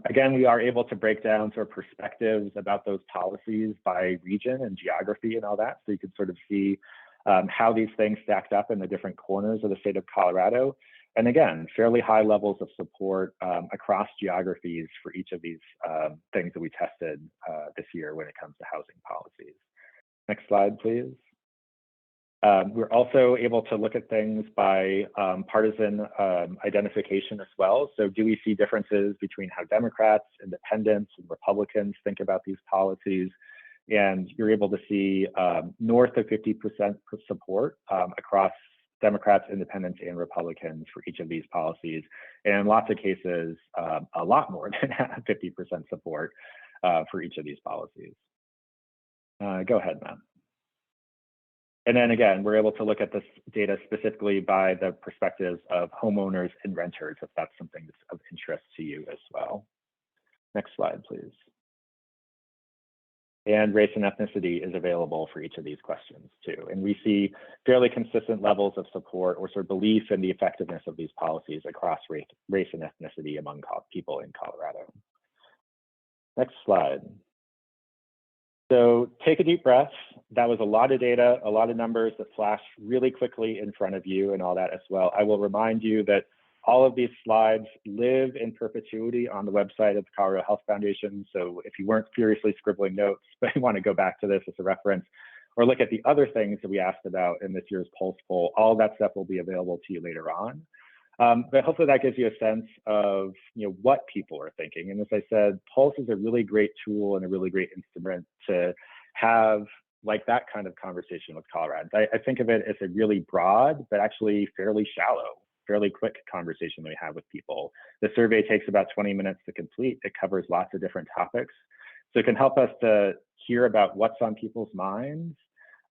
Again, we are able to break down sort of perspectives about those policies by region and geography and all that. So you can sort of see how these things stacked up in the different corners of the state of Colorado. And again, fairly high levels of support across geographies for each of these things that we tested this year when it comes to housing policies. Next slide, please. We're also able to look at things by partisan identification as well. So do we see differences between how Democrats, independents, and Republicans think about these policies? And you're able to see north of 50% support across Democrats, independents, and Republicans for each of these policies. And in lots of cases, a lot more than 50% support for each of these policies. Go ahead, Matt. And then again, we're able to look at this data specifically by the perspectives of homeowners and renters, if that's something that's of interest to you as well. Next slide, please. And race and ethnicity is available for each of these questions too. And we see fairly consistent levels of support or sort of belief in the effectiveness of these policies across race and ethnicity among people in Colorado. Next slide. So take a deep breath. That was a lot of data, a lot of numbers that flashed really quickly in front of you and all that as well. I will remind you that all of these slides live in perpetuity on the website of the Colorado Health Foundation. So if you weren't furiously scribbling notes, but you want to go back to this as a reference, or look at the other things that we asked about in this year's Pulse poll, all that stuff will be available to you later on. But hopefully that gives you a sense of what people are thinking. And as I said, Pulse is a really great tool and a really great instrument to have like that kind of conversation with Coloradans. I think of it as a really broad, but actually fairly shallow, fairly quick conversation that we have with people. The survey takes about 20 minutes to complete. It covers lots of different topics. So it can help us to hear about what's on people's minds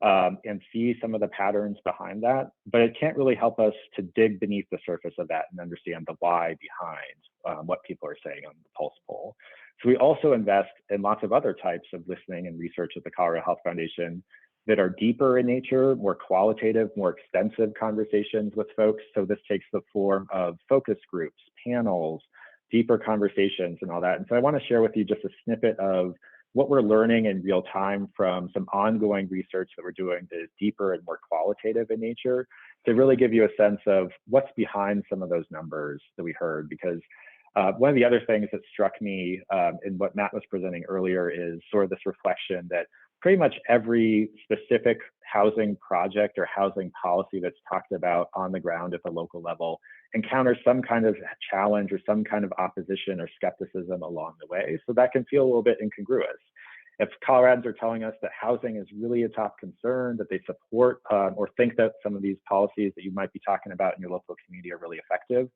and see some of the patterns behind that. But it can't really help us to dig beneath the surface of that and understand the why behind what people are saying on the Pulse poll. So we also invest in lots of other types of listening and research at the Colorado Health Foundation that are deeper in nature, more qualitative, more extensive conversations with folks. So this takes the form of focus groups, panels, deeper conversations and all that. And so I want to share with you just a snippet of what we're learning in real time from some ongoing research that we're doing that is deeper and more qualitative in nature to really give you a sense of what's behind some of those numbers that we heard. Because one of the other things that struck me in what Matt was presenting earlier is sort of this reflection that pretty much every specific housing project or housing policy that's talked about on the ground at the local level encounters some kind of challenge or some kind of opposition or skepticism along the way. So that can feel a little bit incongruous. If Coloradans are telling us that housing is really a top concern, that they support or think that some of these policies that you might be talking about in your local community are really effective,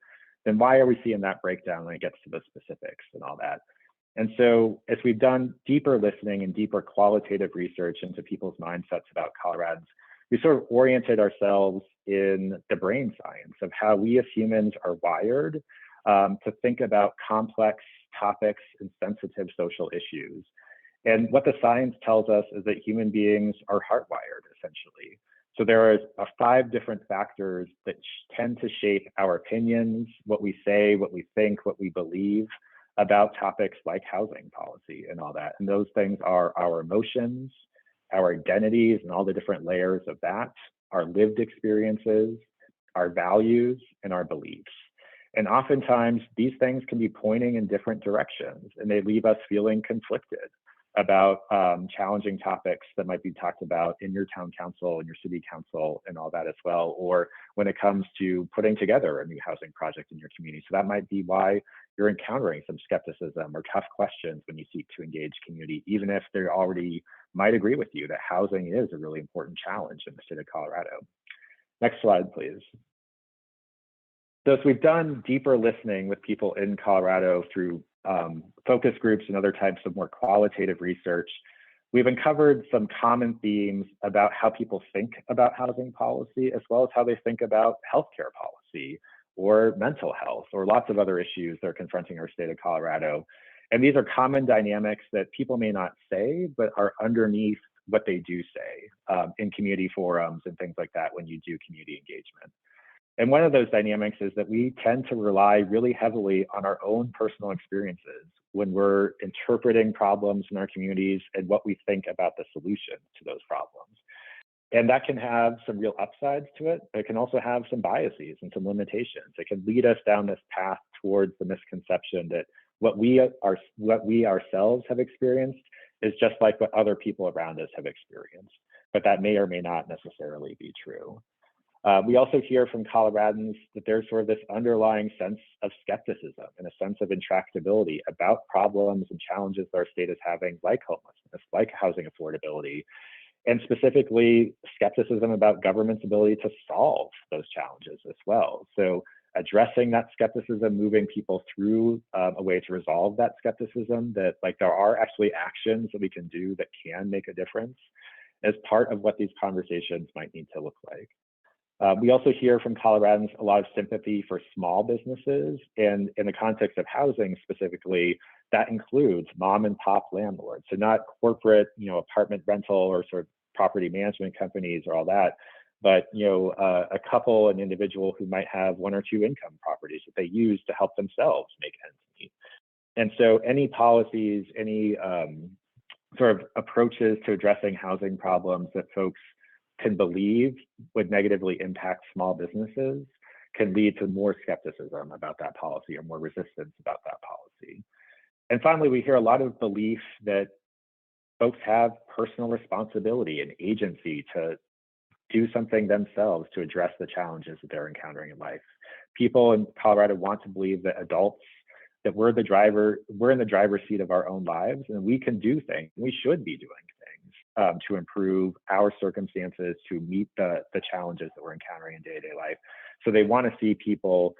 then why are we seeing that breakdown when it gets to the specifics and all that? And so as we've done deeper listening and deeper qualitative research into people's mindsets about Coloradans, we sort of oriented ourselves in the brain science of how we as humans are wired to think about complex topics and sensitive social issues. And what the science tells us is that human beings are hardwired, essentially. So there are 5 different factors that tend to shape our opinions, what we say, what we think, what we believe about topics like housing policy and all that. And those things are our emotions, our identities and all the different layers of that, our lived experiences, our values, and our beliefs. And oftentimes these things can be pointing in different directions and they leave us feeling conflicted about challenging topics that might be talked about in your town council and your city council and all that as well, or when it comes to putting together a new housing project in your community. So that might be why you're encountering some skepticism or tough questions when you seek to engage community, even if they already might agree with you that housing is a really important challenge in the state of Colorado. Next slide, please. So as we've done deeper listening with people in Colorado through focus groups and other types of more qualitative research, we've uncovered some common themes about how people think about housing policy, as well as how they think about healthcare policy or mental health or lots of other issues that are confronting our state of Colorado. And these are common dynamics that people may not say, but are underneath what they do say in community forums and things like that when you do community engagement. And one of those dynamics is that we tend to rely really heavily on our own personal experiences when we're interpreting problems in our communities and what we think about the solution to those problems. And that can have some real upsides to it, but it can also have some biases and some limitations. It can lead us down this path towards the misconception that what we ourselves have experienced is just like what other people around us have experienced, but that may or may not necessarily be true. We also hear from Coloradans that there's sort of this underlying sense of skepticism and a sense of intractability about problems and challenges that our state is having, like homelessness, like housing affordability, and specifically skepticism about government's ability to solve those challenges as well. So addressing that skepticism, moving people through a way to resolve that skepticism, that like there are actually actions that we can do that can make a difference as part of what these conversations might need to look like. We also hear from Coloradans a lot of sympathy for small businesses, and in the context of housing specifically, that includes mom and pop landlords. So not corporate, apartment rental or sort of property management companies or all that, but a couple, an individual who might have 1 or 2 income properties that they use to help themselves make ends meet. And so any policies, any sort of approaches to addressing housing problems that folks can believe would negatively impact small businesses can lead to more skepticism about that policy or more resistance about that policy. And finally, we hear a lot of belief that folks have personal responsibility and agency to do something themselves to address the challenges that they're encountering in life. People in Colorado want to believe that adults, that we're in the driver's seat of our own lives, and we can do things, we should be doing things to improve our circumstances, to meet the challenges that we're encountering in day-to-day life. So they want to see people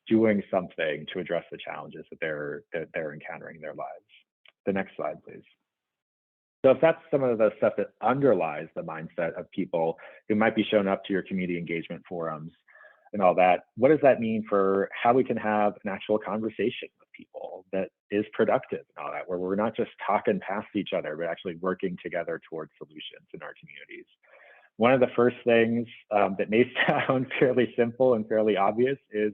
doing something to address the challenges that they're encountering in their lives. The next slide, please. So if that's some of the stuff that underlies the mindset of people who might be showing up to your community engagement forums and all that, what does that mean for how we can have an actual conversation with people that is productive and all that, where we're not just talking past each other, but actually working together towards solutions in our communities? One of the first things that may sound fairly simple and fairly obvious is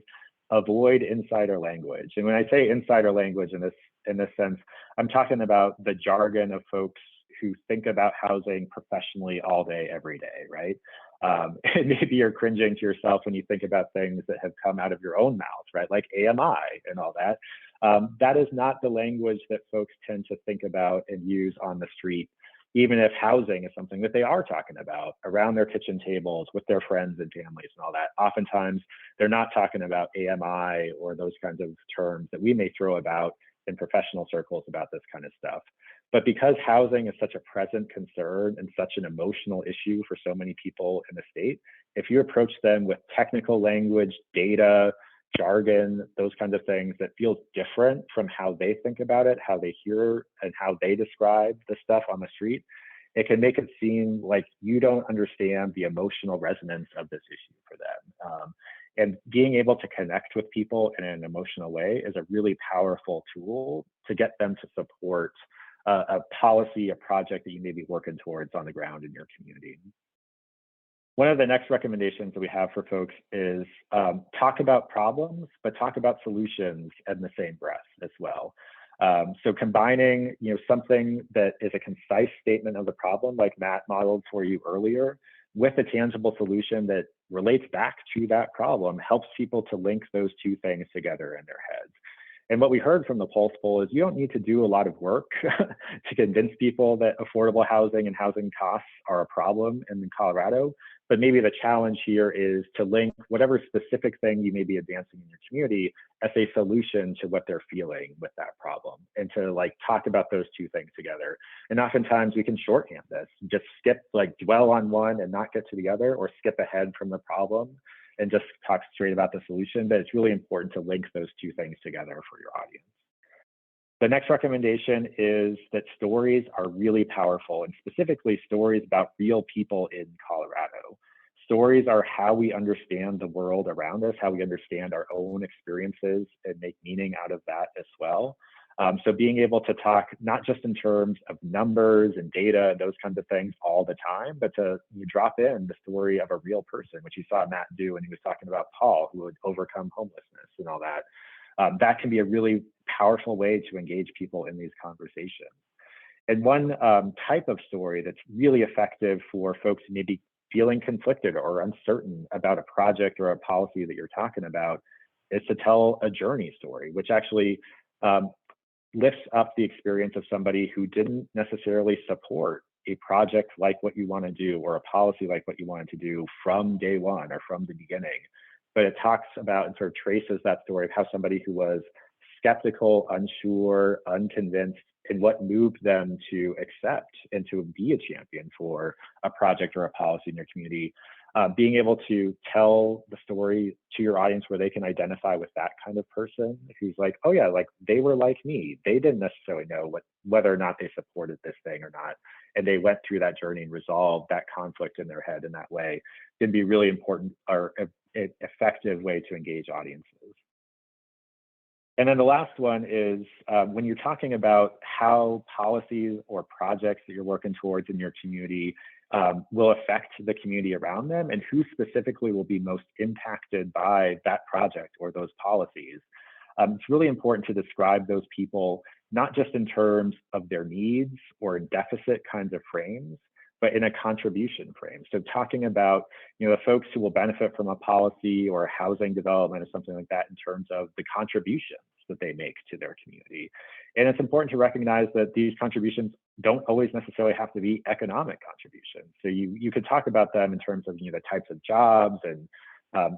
avoid insider language. And when I say insider language in this sense, I'm talking about the jargon of folks who think about housing professionally all day, every day, right? And maybe you're cringing to yourself when you think about things that have come out of your own mouth, right? Like AMI and all that. That is not the language that folks tend to think about and use on the street, even if housing is something that they are talking about around their kitchen tables with their friends and families and all that. Oftentimes, they're not talking about AMI or those kinds of terms that we may throw about in professional circles about this kind of stuff. But because housing is such a present concern and such an emotional issue for so many people in the state, if you approach them with technical language, data, jargon, those kinds of things that feels different from how they think about it, how they hear and how they describe the stuff on the street, it can make it seem like you don't understand the emotional resonance of this issue for them. And being able to connect with people in an emotional way is a really powerful tool to get them to support a policy, a project that you may be working towards on the ground in your community. One of the next recommendations that we have for folks is talk about problems, but talk about solutions in the same breath as well. So combining, something that is a concise statement of the problem, like Matt modeled for you earlier, with a tangible solution that relates back to that problem, helps people to link those two things together in their heads. And what we heard from the Pulse poll is you don't need to do a lot of work to convince people that affordable housing and housing costs are a problem in Colorado. But maybe the challenge here is to link whatever specific thing you may be advancing in your community as a solution to what they're feeling with that problem, and to talk about those two things together. And oftentimes we can shorthand this, just skip, dwell on one and not get to the other, or skip ahead from the problem and just talk straight about the solution. But it's really important to link those two things together for your audience. The next recommendation is that stories are really powerful, and specifically stories about real people in Colorado. Stories are how we understand the world around us, how we understand our own experiences and make meaning out of that as well. So being able to talk not just in terms of numbers and data and those kinds of things all the time, but to drop in the story of a real person, which you saw Matt do when he was talking about Paul, who would overcome homelessness and all that. That can be a really powerful way to engage people in these conversations. And one type of story that's really effective for folks who may be feeling conflicted or uncertain about a project or a policy that you're talking about is to tell a journey story, which actually lifts up the experience of somebody who didn't necessarily support a project like what you want to do or a policy like what you wanted to do from day one or from the beginning. But it talks about and sort of traces that story of how somebody who was skeptical, unsure, unconvinced, and what moved them to accept and to be a champion for a project or a policy in your community. Being able to tell the story to your audience where they can identify with that kind of person who's like, oh yeah, they were like me. They didn't necessarily know whether or not they supported this thing or not. And they went through that journey and resolved that conflict in their head in that way. Can be really important or an effective way to engage audiences. And then the last one is when you're talking about how policies or projects that you're working towards in your community will affect the community around them, and who specifically will be most impacted by that project or those policies. It's really important to describe those people, not just in terms of their needs or deficit kinds of frames, but in a contribution frame. So talking about, the folks who will benefit from a policy or a housing development or something like that in terms of the contributions that they make to their community. And it's important to recognize that these contributions don't always necessarily have to be economic contributions. So you could talk about them in terms of, the types of jobs and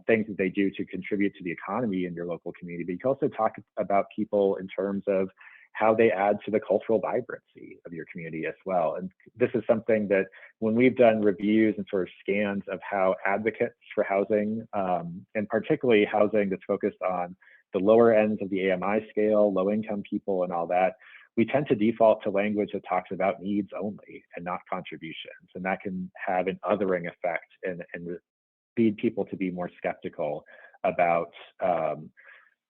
things that they do to contribute to the economy in your local community, but you can also talk about people in terms of how they add to the cultural vibrancy of your community as well. And this is something that when we've done reviews and sort of scans of how advocates for housing, and particularly housing that's focused on the lower ends of the AMI scale, low income people and all that, we tend to default to language that talks about needs only and not contributions. And that can have an othering effect and lead people to be more skeptical about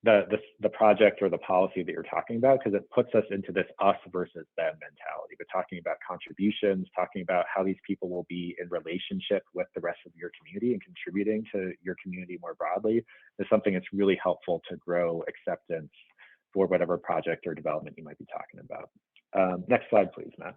the project or the policy that you're talking about, because it puts us into this us versus them mentality. But talking about contributions, talking about how these people will be in relationship with the rest of your community and contributing to your community more broadly is something that's really helpful to grow acceptance for whatever project or development you might be talking about. Next slide, please, Matt.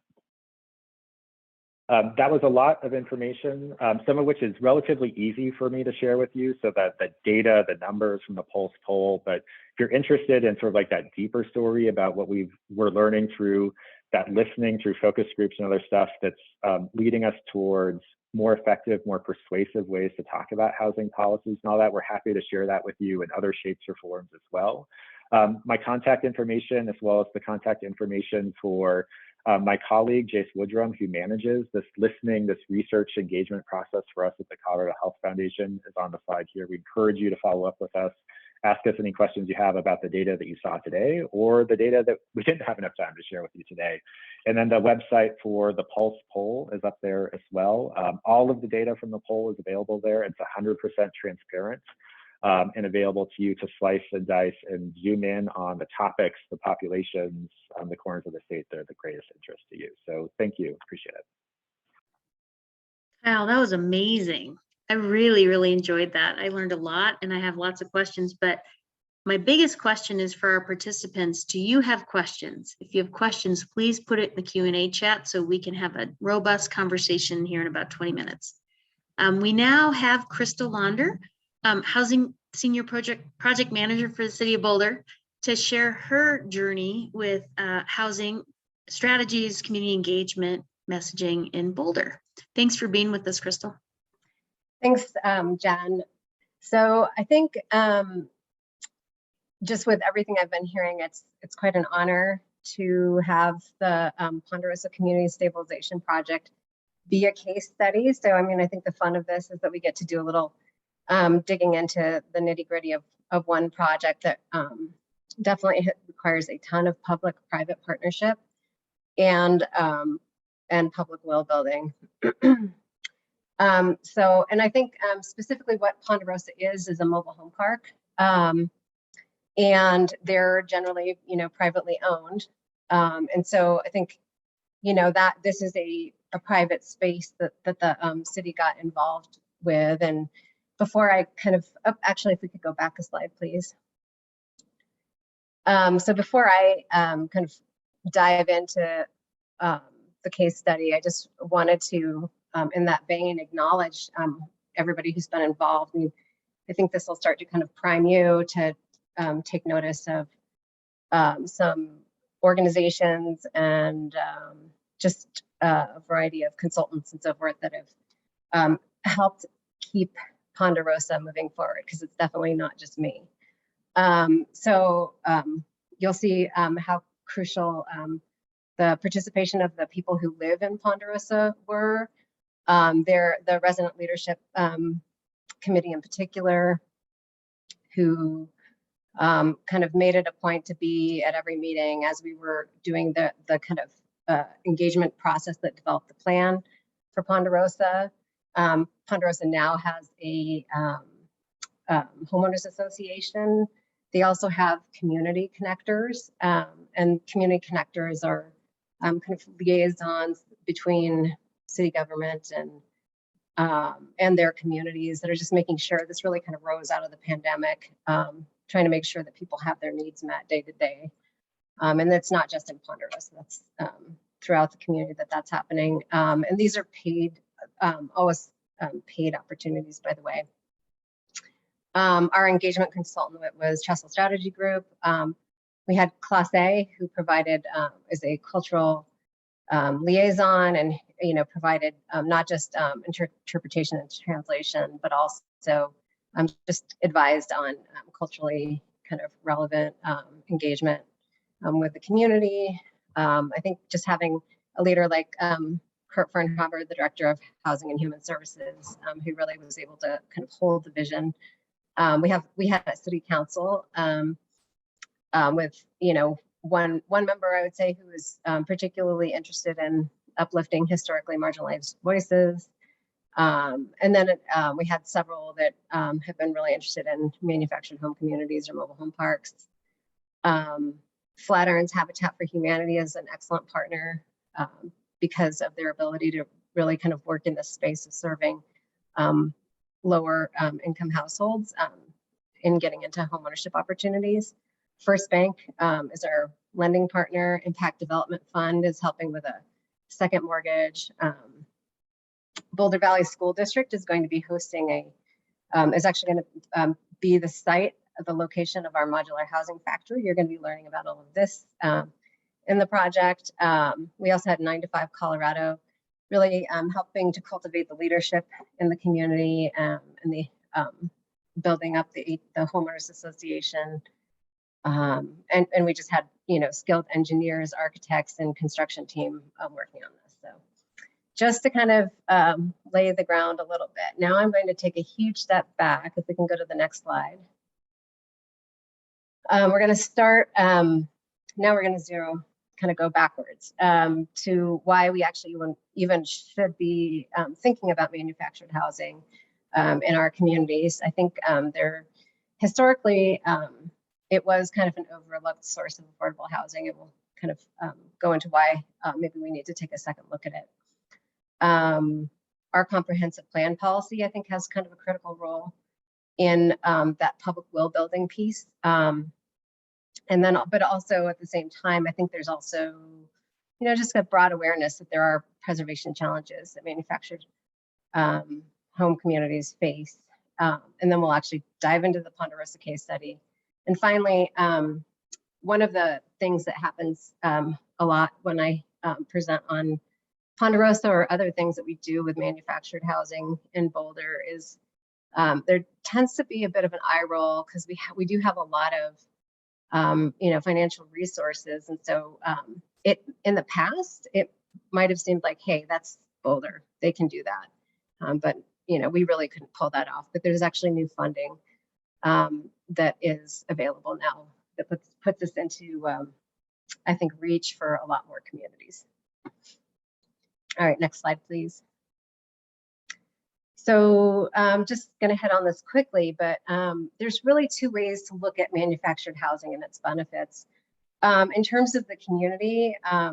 That was a lot of information, some of which is relatively easy for me to share with you, so that the data, the numbers from the Pulse poll. But if you're interested in sort of like that deeper story about what we're learning through that listening, through focus groups and other stuff that's leading us towards more effective, more persuasive ways to talk about housing policies and all that, we're happy to share that with you in other shapes or forms as well. My contact information, as well as the contact information for my colleague, Jace Woodrum, who manages this listening, this research engagement process for us at the Colorado Health Foundation, is on the slide here. We encourage you to follow up with us, ask us any questions you have about the data that you saw today or the data that we didn't have enough time to share with you today. And then the website for the Pulse poll is up there as well. All of the data from the poll is available there. It's 100% transparent. And available to you to slice and dice and zoom in on the topics, the populations, the corners of the state that are the greatest interest to you. So thank you, appreciate it. Wow, that was amazing. I really, really enjoyed that. I learned a lot and I have lots of questions, but my biggest question is for our participants. Do you have questions? If you have questions, please put it in the Q&A chat so we can have a robust conversation here in about 20 minutes. We now have Crystal Launder, Housing Senior Project Manager for the City of Boulder, to share her journey with housing strategies, community engagement, messaging in Boulder. Thanks for being with us, Crystal. Thanks, Jen. So I think just with everything I've been hearing, it's quite an honor to have the Ponderosa Community Stabilization Project be a case study. So I mean, I think the fun of this is that we get to do a little digging into the nitty-gritty of one project that definitely requires a ton of public-private partnership and public will building. And I think specifically what Ponderosa is a mobile home park, and they're generally, privately owned. And so I think, that this is a private space that the city got involved with. And before I kind of, actually, if we could go back a slide, please. So before I kind of dive into the case study, I just wanted to, in that vein, acknowledge everybody who's been involved. And I think this will start to kind of prime you to take notice of some organizations and just a variety of consultants and so forth that have helped keep Ponderosa moving forward, because it's definitely not just me. So you'll see how crucial the participation of the people who live in Ponderosa were. The resident leadership committee in particular, who kind of made it a point to be at every meeting as we were doing the kind of engagement process that developed the plan for Ponderosa. Ponderosa now has a homeowners association They also have community connectors, and community connectors are kind of liaisons between city government and their communities that are just making sure this really kind of rose out of the pandemic, trying to make sure that people have their needs met day to day. And that's not just in Ponderosa, that's throughout the community that's happening. And these are paid, always paid opportunities, by the way. Our engagement consultant was Chesil Strategy Group. We had Class A, who provided as a cultural liaison, and provided not just interpretation and translation, but also just advised on culturally kind of relevant engagement with the community. I think just having a leader like Kurt Fernhaber, the Director of Housing and Human Services, who really was able to kind of hold the vision. We had a city council with one member, I would say, who was particularly interested in uplifting historically marginalized voices. And then we had several that have been really interested in manufactured home communities or mobile home parks. Flatiron's Habitat for Humanity is an excellent partner because of their ability to really kind of work in the space of serving lower income households in getting into homeownership opportunities. First Bank is our lending partner. Impact Development Fund is helping with a second mortgage. Boulder Valley School District is going to be hosting is actually going to be the site, the location of our modular housing factory. You're going to be learning about all of this in the project. We also had 9 to 5 Colorado, really helping to cultivate the leadership in the community and the building up the homeowners association. And we just had skilled engineers, architects, and construction team working on this. So just to kind of lay the ground a little bit. Now I'm going to take a huge step back. If we can go to the next slide. We're going to start, now we're going to kind of go backwards to why we actually even should be thinking about manufactured housing in our communities. I think historically, it was kind of an overlooked source of affordable housing. It will kind of go into why maybe we need to take a second look at it. Our comprehensive plan policy, I think, has kind of a critical role in that public will building piece. And then, but also at the same time, I think there's also, just a broad awareness that there are preservation challenges that manufactured home communities face. And then we'll actually dive into the Ponderosa case study. And finally, one of the things that happens a lot when I present on Ponderosa or other things that we do with manufactured housing in Boulder is there tends to be a bit of an eye roll because we do have a lot of financial resources, and so in the past it might have seemed like, hey, that's Boulder, they can do that, but we really couldn't pull that off. But there's actually new funding that is available now that puts us into I think reach for a lot more communities. All right, next slide, please. So just going to hit on this quickly, but there's really two ways to look at manufactured housing and its benefits. In terms of the community, I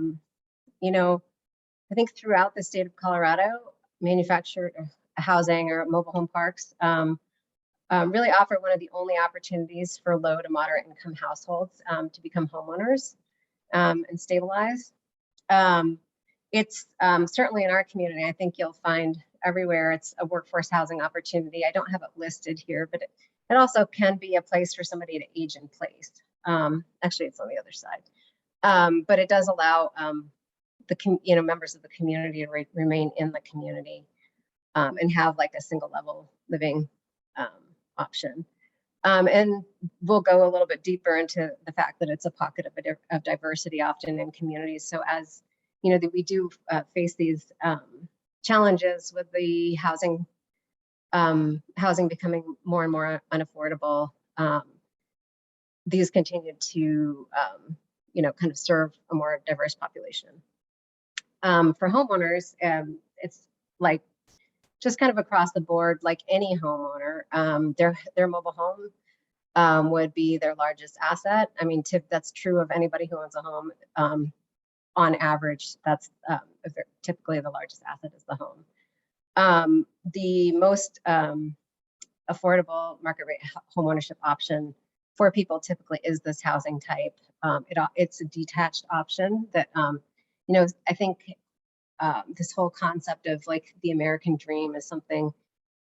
think throughout the state of Colorado, manufactured housing or mobile home parks really offer one of the only opportunities for low to moderate income households to become homeowners and stabilize. It's certainly in our community, I think you'll find everywhere it's a workforce housing opportunity. I don't have it listed here, but it also can be a place for somebody to age in place. Actually, it's on the other side, but it does allow the members of the community to remain in the community and have like a single level living option. And we'll go a little bit deeper into the fact that it's a pocket of diversity often in communities. So as that we do face these challenges with the housing becoming more and more unaffordable, these continue to kind of serve a more diverse population. For homeowners, it's like just kind of across the board, like any homeowner, their mobile home would be their largest asset. I mean, that's true of anybody who owns a home. On average, that's typically the largest asset is the home. The most affordable market rate homeownership option for people typically is this housing type. It's a detached option that, I think this whole concept of like the American dream is something,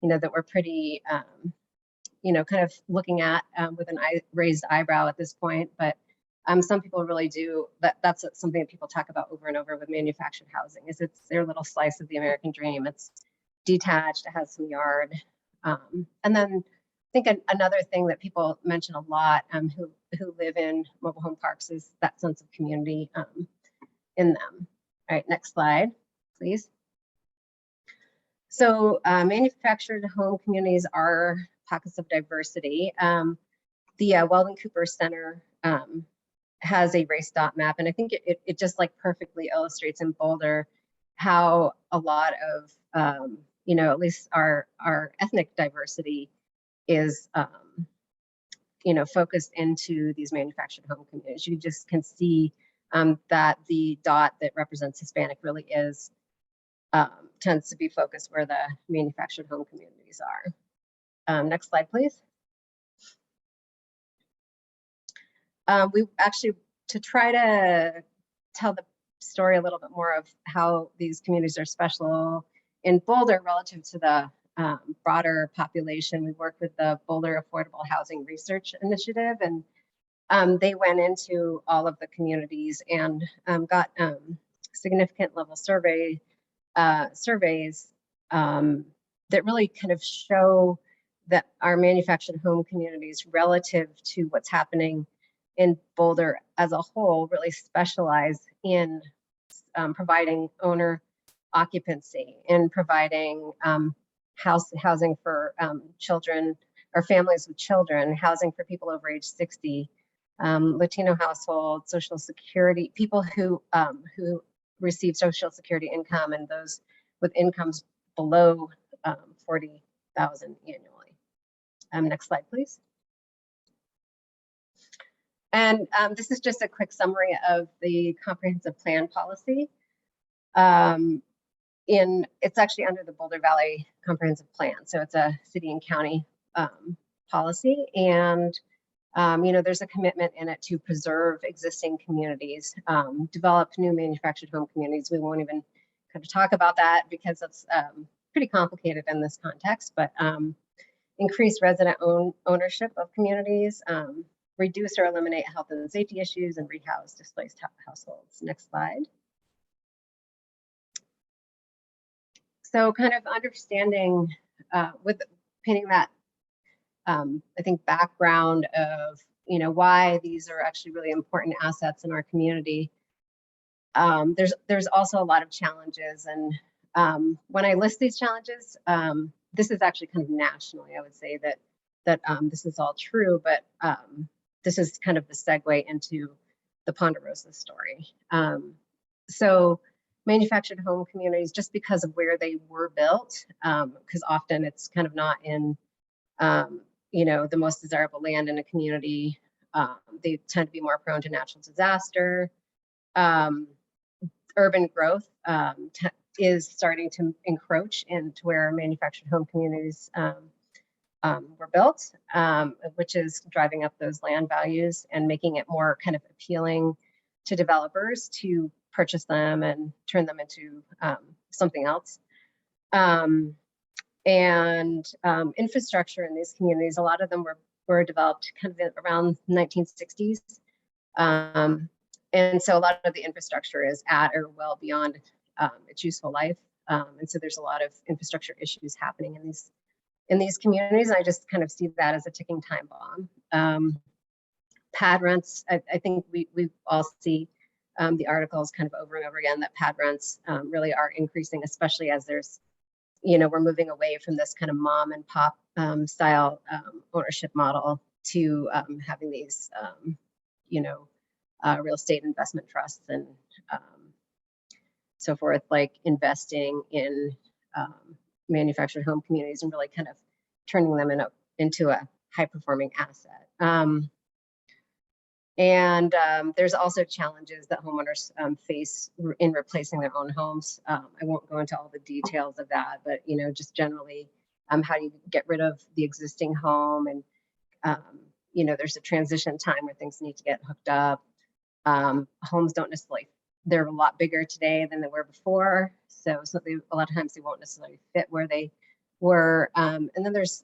that we're pretty, kind of looking at with an raised eyebrow at this point. But some people really do, that's something that people talk about over and over with manufactured housing, is it's their little slice of the American dream. It's detached, it has some yard. And then I think another thing that people mention a lot who live in mobile home parks is that sense of community in them. All right, next slide, please. So manufactured home communities are pockets of diversity. The Weldon Cooper Center has a race dot map, and I think it just like perfectly illustrates in Boulder how a lot of at least our ethnic diversity is focused into these manufactured home communities. You just can see that the dot that represents Hispanic really tends to be focused where the manufactured home communities are. Next slide, please. We actually, to try to tell the story a little bit more of how these communities are special in Boulder relative to the broader population, we worked with the Boulder Affordable Housing Research Initiative, and they went into all of the communities and got significant level surveys that really kind of show that our manufactured home communities relative to what's happening in Boulder as a whole really specialize in providing owner occupancy, in providing housing for children or families with children, housing for people over age 60, Latino households, Social Security, people who receive Social Security income, and those with incomes below 40,000 annually. Next slide, please. And this is just a quick summary of the comprehensive plan policy. It's actually under the Boulder Valley Comprehensive Plan. So it's a city and county policy. And, there's a commitment in it to preserve existing communities, develop new manufactured home communities. We won't even kind of talk about that because it's pretty complicated in this context, but increase resident ownership of communities, reduce or eliminate health and safety issues, and rehouse displaced households. Next slide. So kind of understanding with painting that, I think, background of, why these are actually really important assets in our community. There's also a lot of challenges. And when I list these challenges, this is actually kind of nationally, I would say that this is all true, but this is kind of the segue into the Ponderosa story. So manufactured home communities, just because of where they were built, because often it's kind of not in, the most desirable land in a community. They tend to be more prone to natural disaster. Urban growth is starting to encroach into where manufactured home communities were built, which is driving up those land values and making it more kind of appealing to developers to purchase them and turn them into something else. And infrastructure in these communities, a lot of them were developed kind of around the 1960s. And so a lot of the infrastructure is at or well beyond its useful life. And so there's a lot of infrastructure issues happening in these communities. And I just kind of see that as a ticking time bomb. Pad rents, I think we all see the articles kind of over and over again that pad rents really are increasing, especially as there's, we're moving away from this kind of mom and pop style ownership model to having these, real estate investment trusts and so forth, like investing in manufactured home communities and really kind of turning them into a high performing asset. There's also challenges that homeowners face in replacing their own homes. I won't go into all the details of that, but just generally, how do you get rid of the existing home, and there's a transition time where things need to get hooked up. Homes don't necessarily, they're a lot bigger today than they were before, so a lot of times they won't necessarily fit where they were. And then there's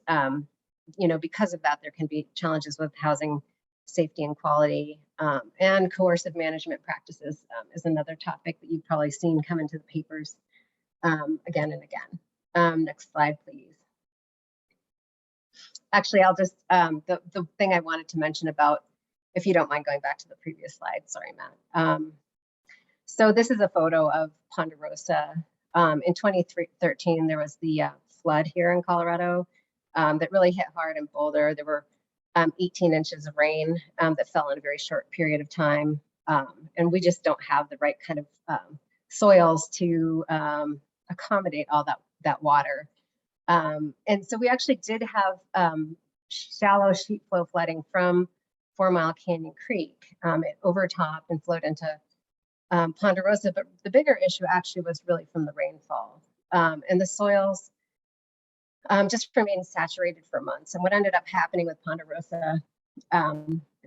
because of that, there can be challenges with housing safety and quality, and coercive management practices is another topic that you've probably seen come into the papers again and again. Next slide, please. Actually, I'll just, the thing I wanted to mention about, if you don't mind going back to the previous slide, sorry, Matt. So this is a photo of Ponderosa. In 2013, there was the flood here in Colorado that really hit hard in Boulder. There were 18 inches of rain that fell in a very short period of time. And we just don't have the right kind of soils to accommodate all that water. And so we actually did have shallow sheet flow flooding from 4 Mile Canyon Creek. It overtopped and flowed into Ponderosa, but the bigger issue actually was really from the rainfall. And the soils just remained saturated for months. And what ended up happening with Ponderosa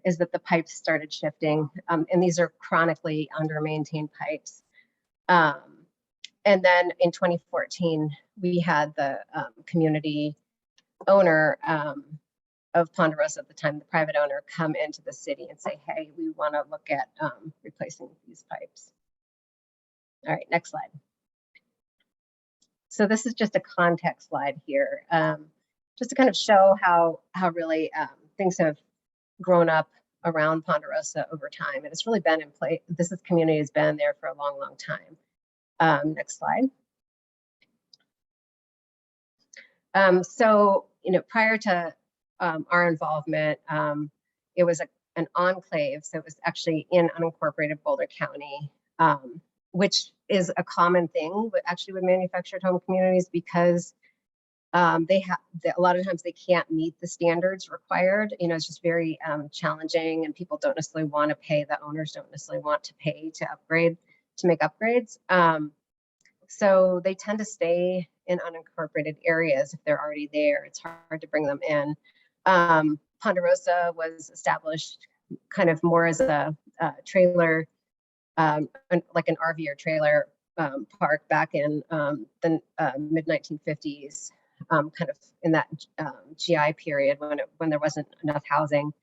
is that the pipes started shifting, and these are chronically under-maintained pipes. And then in 2014, we had the community owner of Ponderosa at the time, the private owner, come into the city and say, hey, we want to look at replacing these pipes. All right, next slide. So this is just a context slide here, just to kind of show how really things have grown up around Ponderosa over time. And it's really been in place. This community has been there for a long, long time. Next slide. So, prior to our involvement, it was an enclave. So it was actually in unincorporated Boulder County, which is a common thing actually with manufactured home communities, because a lot of times they can't meet the standards required. It's just very challenging, and people don't necessarily want to pay. The owners don't necessarily want to pay to make upgrades. So they tend to stay in unincorporated areas if they're already there. It's hard to bring them in. Ponderosa was established kind of more as a trailer, like an RV or trailer park back in the mid-1950s, kind of in that GI period when there wasn't enough housing.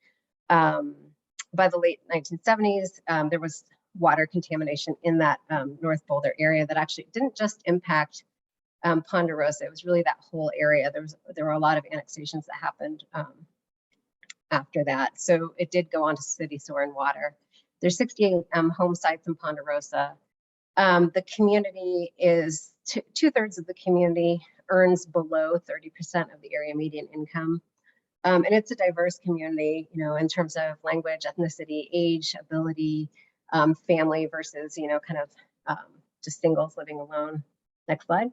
By the late 1970s, there was water contamination in that North Boulder area that actually didn't just impact Ponderosa. It was really that whole area. There were a lot of annexations that happened after that. So it did go on to city sewer and water. There's 68 home sites in Ponderosa. The community is two-thirds of the community earns below 30% of the area median income. And it's a diverse community, in terms of language, ethnicity, age, ability, family versus, kind of just singles living alone. Next slide.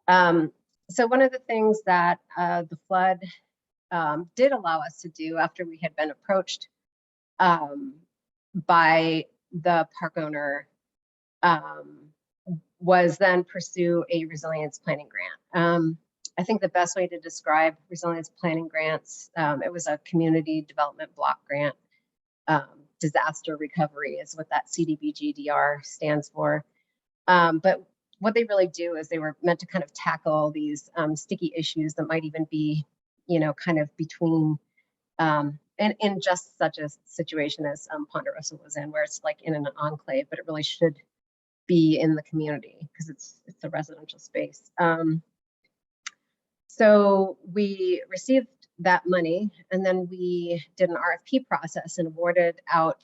So one of the things that the flood did allow us to do after we had been approached by the park owner was then pursue a resilience planning grant. I think the best way to describe resilience planning grants, it was a community development block grant. Disaster recovery is what that CDBG-DR stands for. But what they really do is they were meant to kind of tackle these sticky issues that might even be, kind of between, in just such a situation as Ponderosa was in, where it's like in an enclave, but it really should be in the community because it's a residential space. So we received that money, and then we did an RFP process and awarded out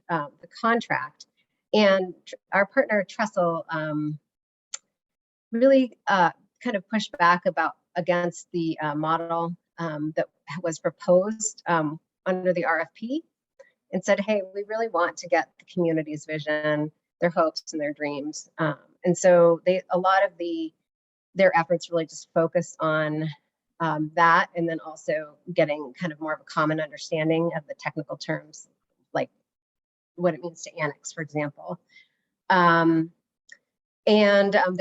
the contract. And our partner Trestle really kind of pushed back against the model that was proposed under the RFP, and said, hey, we really want to get the community's vision, their hopes and their dreams. And so a lot of their efforts really just focused on that, and then also getting kind of more of a common understanding of the technical terms, like what it means to annex, for example. There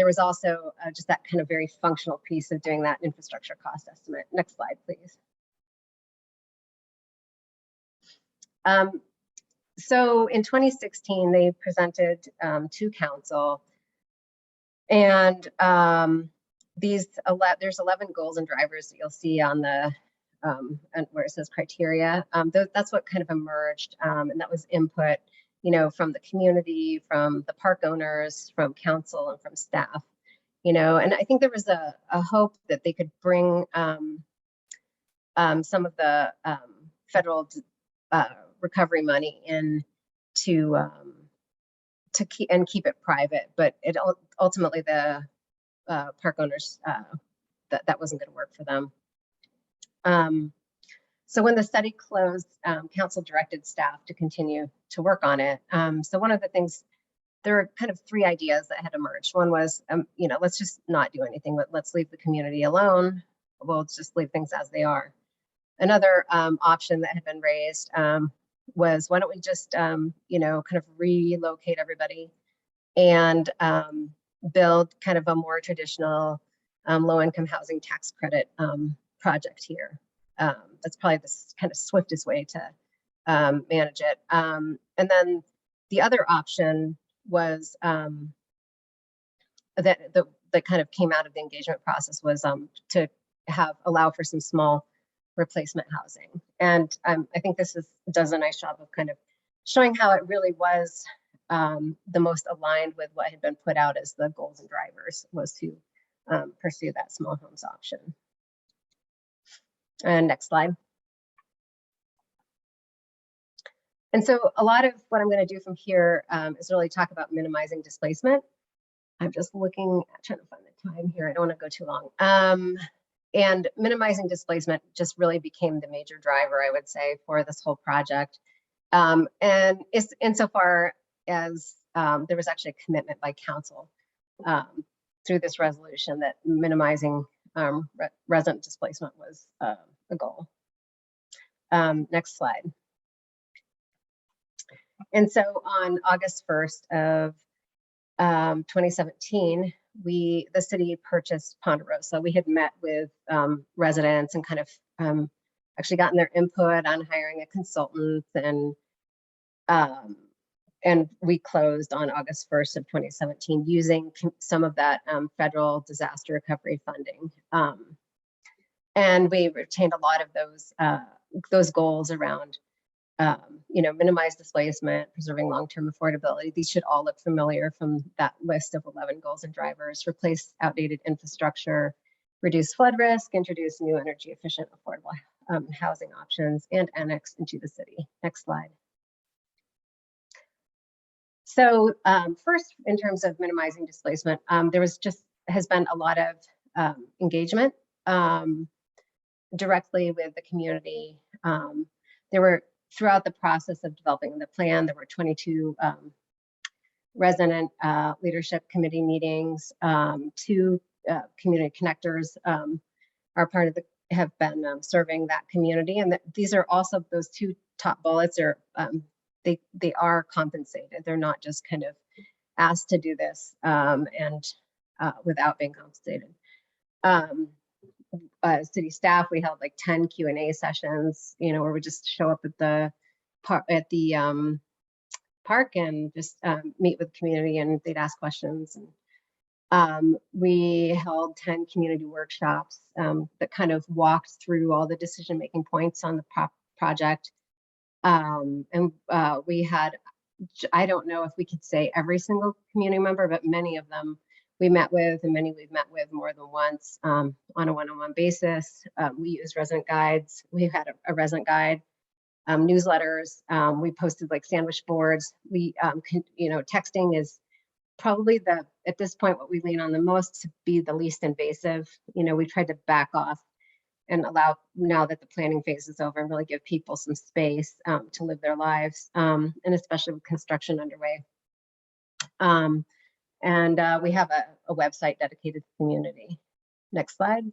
was also just that kind of very functional piece of doing that infrastructure cost estimate. Next slide, please. So in 2016, they presented to council, and there's 11 goals and drivers that you'll see on the and where it says criteria. That's what kind of emerged, and that was input, from the community, from the park owners, from council, and from staff. And I think there was a hope that they could bring some of the federal recovery money in to keep it private, but it ultimately the park owners that wasn't going to work for them. So when the study closed, council directed staff to continue to work on it. So one of the things, there were kind of 3 ideas that had emerged. One was, let's just not do anything, but let's leave the community alone. We'll just leave things as they are. Another option that had been raised was, why don't we just, kind of relocate everybody and build kind of a more traditional low-income housing tax credit project here. That's probably the kind of swiftest way to manage it. And then the other option was that kind of came out of the engagement process was to allow for some small replacement housing. And I think this does a nice job of kind of showing how it really was the most aligned with what had been put out as the goals and drivers, was to pursue that small homes option. And next slide. And so a lot of what I'm going to do from here is really talk about minimizing displacement. I'm just trying to find the time here. I don't want to go too long. And minimizing displacement just really became the major driver, I would say, for this whole project. And it's insofar as there was actually a commitment by council through this resolution that minimizing resident displacement was a goal. Next slide. And so on August 1st of 2017, the city purchased Ponderosa. We had met with residents and kind of actually gotten their input on hiring a consultant, and we closed on August 1st of 2017 using some of that federal disaster recovery funding. And we retained a lot of those goals around minimize displacement, preserving long-term affordability. These should all look familiar from that list of 11 goals and drivers. Replace outdated infrastructure, reduce flood risk, introduce new energy efficient, affordable housing options, and annex into the city. Next slide. So first, in terms of minimizing displacement, there has been a lot of engagement directly with the community. There were, throughout the process of developing the plan, there were 22 resident leadership committee meetings. 2 community connectors have been serving that community, and these are also, those 2 top bullets are they are compensated. They're not just kind of asked to do this and without being compensated. City staff, we held like 10 Q&A sessions, where we just show up at the park and just meet with the community, and they'd ask questions. And we held 10 community workshops that kind of walked through all the decision-making points on the project. And we had, I don't know if we could say every single community member, but many of them we met with, and many we've met with more than once on a one-on-one basis. We used resident guides. We had a resident guide, newsletters. We posted like sandwich boards. We, texting is probably at this point, what we lean on the most to be the least invasive. We tried to back off and allow, now that the planning phase is over, and really give people some space to live their lives, and especially with construction underway. And we have a website dedicated to the community. Next slide.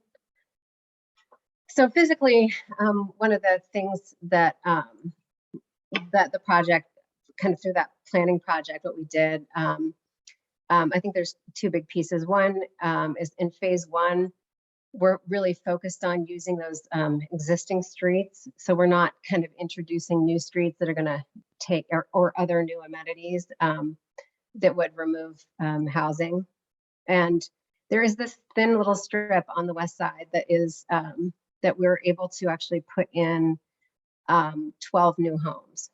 So physically, one of the things that that the project, kind of through that planning project, what we did, I think there's two big pieces. One is in phase one, we're really focused on using those existing streets. So we're not kind of introducing new streets that are going to take, or other new amenities that would remove housing. And there is this thin little strip on the west side that is that we're able to actually put in 12 new homes.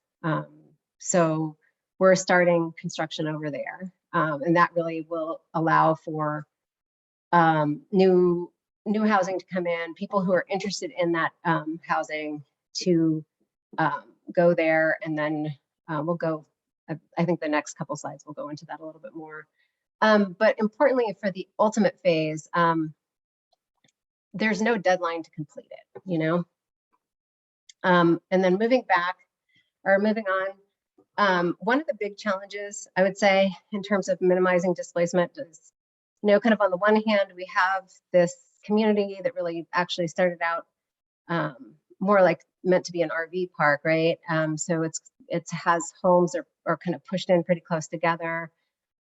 So we're starting construction over there, and that really will allow for new housing to come in, people who are interested in that housing to go there, and then we'll go, I think the next couple slides will go into that a little bit more. But importantly, for the ultimate phase, there's no deadline to complete it, you know? And then moving on, one of the big challenges, I would say, in terms of minimizing displacement is, you know, kind of on the one hand, we have this community that really actually started out more like meant to be an RV park, right? So it has homes are kind of pushed in pretty close together.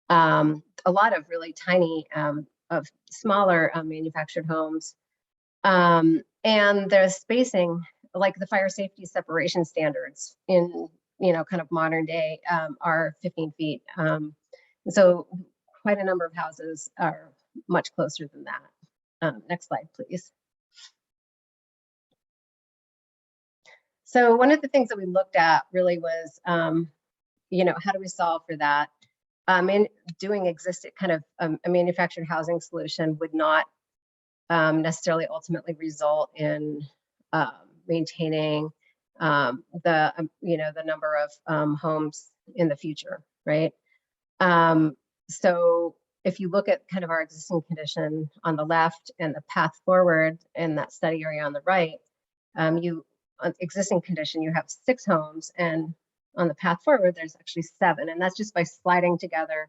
A lot of really tiny, of smaller manufactured homes. And the spacing, like the fire safety separation standards in, you know, kind of modern day are 15 feet. So quite a number of houses are much closer than that. Next slide, please. So one of the things that we looked at really was, you know, how do we solve for that? And doing existing kind of a manufactured housing solution would not necessarily ultimately result in maintaining you know, the number of homes in the future, right? So if you look at kind of our existing condition on the left and the path forward in that study area on the right, on existing condition, you have 6 homes, and on the path forward, there's actually 7, and that's just by sliding together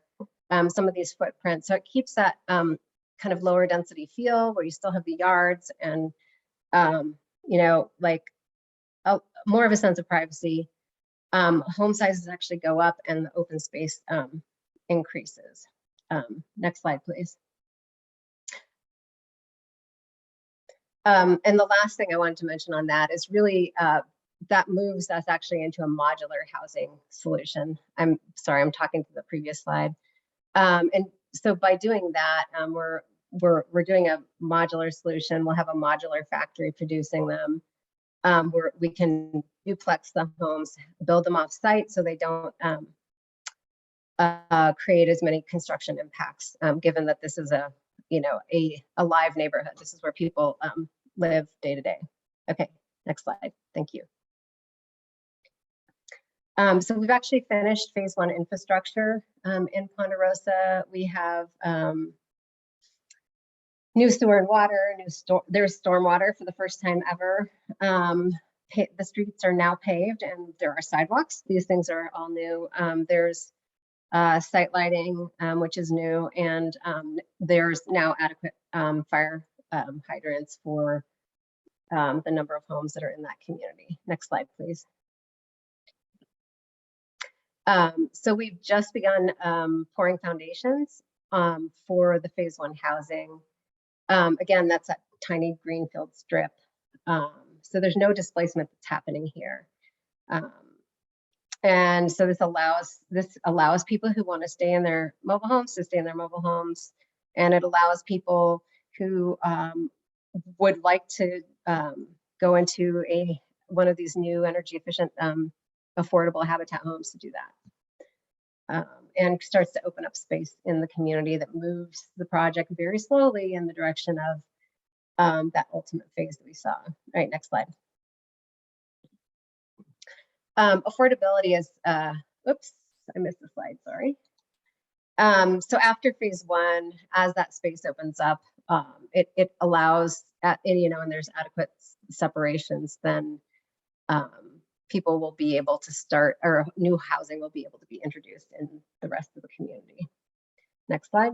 some of these footprints. So it keeps that kind of lower density feel where you still have the yards and, you know, like more of a sense of privacy. Home sizes actually go up and the open space increases. Next slide, please. And the last thing I wanted to mention on that is really that moves us actually into a modular housing solution. I'm sorry, I'm talking to the previous slide. And so by doing that, we're doing a modular solution. We'll have a modular factory producing them. We can duplex the homes, build them off site so they don't create as many construction impacts, given that this is a, you know, a live neighborhood. This is where people live day to day. Okay, next slide. Thank you. So we've actually finished phase 1 infrastructure in Ponderosa. We have new sewer and water, there's stormwater for the first time ever. The streets are now paved and there are sidewalks. These things are all new. There's site lighting, which is new, and there's now adequate fire hydrants for the number of homes that are in that community. Next slide, please. So we've just begun pouring foundations for the phase 1 housing. Again, that's that tiny greenfield strip. So there's no displacement that's happening here. And so this allows people who want to stay in their mobile homes to stay in their mobile homes. And it allows people who would like to go into one of these new energy efficient affordable habitat homes to do that. And starts to open up space in the community that moves the project very slowly in the direction of that ultimate phase that we saw. All right, next slide. Affordability is, oops, I missed the slide, sorry. So after phase 1, as that space opens up, it allows, you know, and there's adequate separations, then people will be able to start, or new housing will be able to be introduced in the rest of the community. Next slide.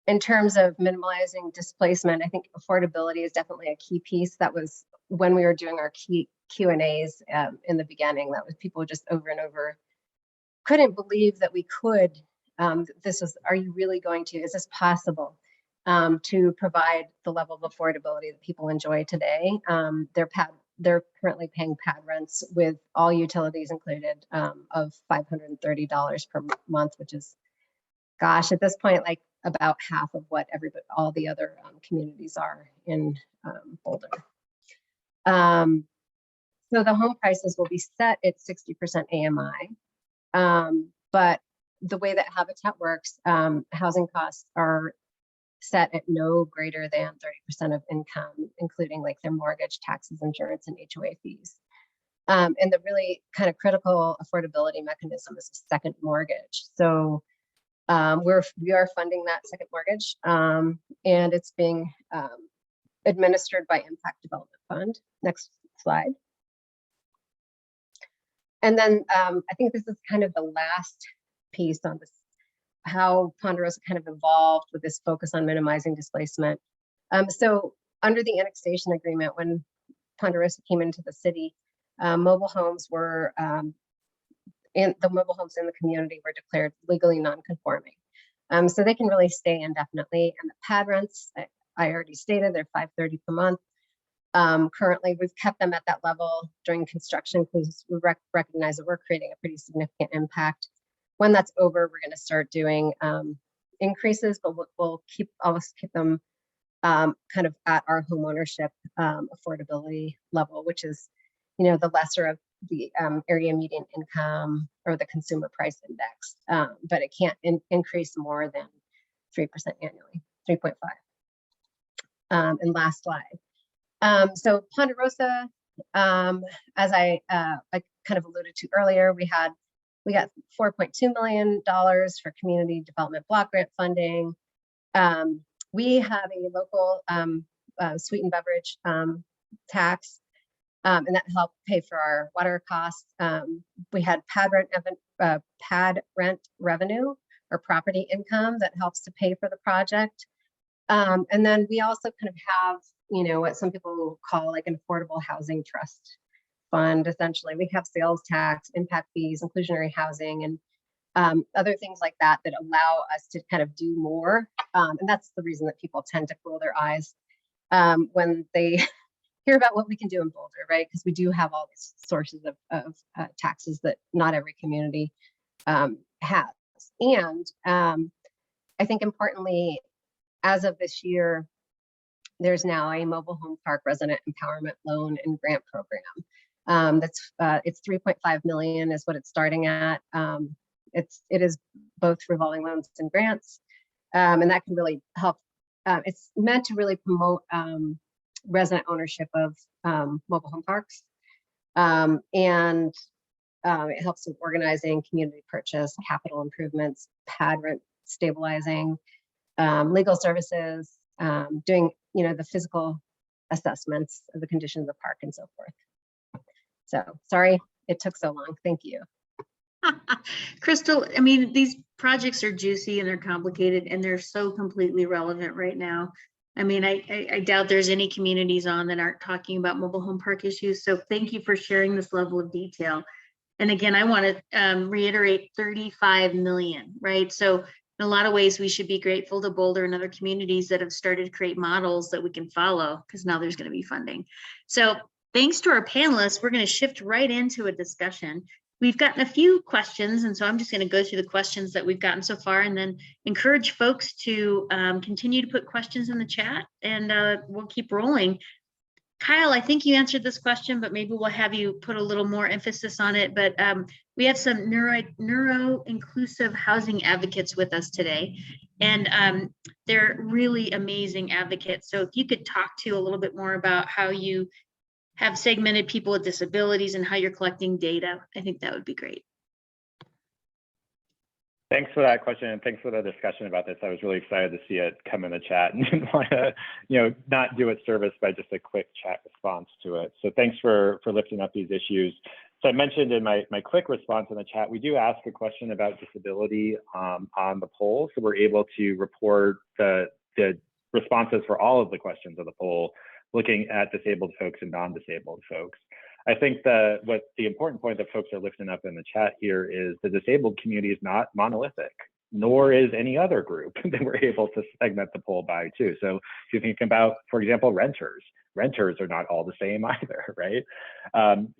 in terms of minimizing displacement, I think affordability is definitely a key piece. That was when we were doing our key Q&As in the beginning. That was people just over and over couldn't believe that we could. This was, are you really going to, is this possible to provide the level of affordability that people enjoy today? They're currently paying pad rents with all utilities included of $530 per month, which is, gosh, at this point, like about half of what all the other communities are in Boulder. So the home prices will be set at 60% AMI, but the way that Habitat works, housing costs are set at no greater than 30% of income, including like their mortgage, taxes, insurance, and HOA fees. And the really kind of critical affordability mechanism is a second mortgage. So we are funding that second mortgage, and it's being administered by Impact Development Fund. Next slide. And then I think this is kind of the last piece on this, how Ponderosa kind of evolved with this focus on minimizing displacement. So under the annexation agreement, when Ponderosa came into the city, mobile homes were the mobile homes in the community were declared legally non-conforming. So they can really stay indefinitely. And the pad rents, I already stated, they're $530 per month. Currently, we've kept them at that level during construction because we recognize that we're creating a pretty significant impact. When that's over, we're going to start doing increases, but we'll always keep them kind of at our homeownership affordability level, which is, you know, the lesser of the area median income or the consumer price index, but it can't increase more than 3% annually, 3.5. And last slide. So Ponderosa, as I kind of alluded to earlier, we got $4.2 million for community development block grant funding. We have a local sweet and beverage tax, and that helped pay for our water costs. We had pad rent revenue or property income that helps to pay for the project. And then we also kind of have, you know, what some people call like an affordable housing trust fund. Essentially, we have sales tax, impact fees, inclusionary housing, and other things like that that allow us to kind of do more. And that's the reason that people tend to roll their eyes when they hear about what we can do in Boulder, right? Because we do have all these sources of taxes that not every community has. And I think importantly, as of this year, there's now a mobile home park resident empowerment loan and grant program. It's 3.5 million is what it's starting at. It is both revolving loans and grants, and that can really help. It's meant to really promote resident ownership of mobile home parks, and it helps with organizing community purchase, capital improvements, pad rent stabilizing, legal services, doing, you know, the physical assessments of the condition of the park and so forth. So sorry it took so long. Thank you. Crystal, I mean, these projects are juicy and they're complicated and they're so completely relevant right now. I mean, I doubt there's any communities on that aren't talking about mobile home park issues. So thank you for sharing this level of detail. And again, I want to reiterate 35 million, right? So in a lot of ways, we should be grateful to Boulder and other communities that have started to create models that we can follow, because now there's going to be funding. So thanks to our panelists, we're going to shift right into a discussion. We've gotten a few questions, and so I'm just going to go through the questions that we've gotten so far and then encourage folks to continue to put questions in the chat, and we'll keep rolling. Kyle, I think you answered this question, but maybe we'll have you put a little more emphasis on it. But we have some neuro-inclusive housing advocates with us today, and they're really amazing advocates. So if you could talk to a little bit more about how you have segmented people with disabilities and how you're collecting data, I think that would be great. Thanks for that question, and thanks for the discussion about this. I was really excited to see it come in the chat and didn't want to, you know, not do it service by just a quick chat response to it. So thanks for lifting up these issues. So I mentioned in my quick response in the chat, we do ask a question about disability on the poll. So we're able to report the responses for all of the questions of the poll, looking at disabled folks and non-disabled folks. I think what the important point that folks are lifting up in the chat here is the disabled community is not monolithic, nor is any other group that we're able to segment the poll by too. So if you think about, for example, renters are not all the same either, right?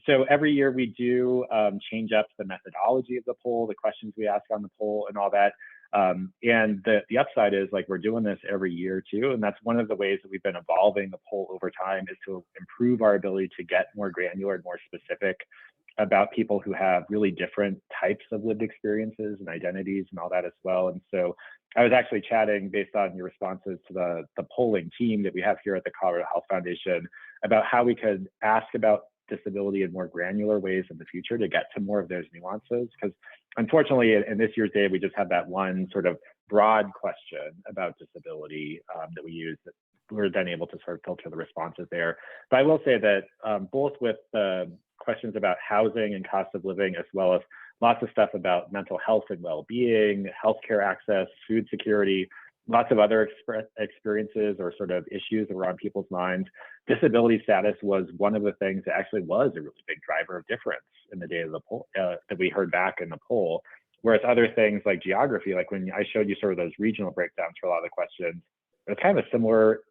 So every year we do change up the methodology of the poll, the questions we ask on the poll and all that. And the upside is, like, we're doing this every year too. And that's one of the ways that we've been evolving the poll over time, is to improve our ability to get more granular and more specific about people who have really different types of lived experiences and identities and all that as well. And so I was actually chatting, based on your responses to the polling team that we have here at the Colorado Health Foundation, about how we could ask about disability in more granular ways in the future to get to more of those nuances. Because unfortunately, in this year's data, we just have that one sort of broad question about disability that we use, that we're then able to sort of filter the responses there. But I will say that both with the questions about housing and cost of living, as well as lots of stuff about mental health and well-being, healthcare access, food security, lots of other experiences or sort of issues that were on people's minds, disability status was one of the things that actually was a really big driver of difference in the data of the poll that we heard back in the poll. Whereas other things like geography, like when I showed you sort of those regional breakdowns for a lot of the questions, it's kind of a similar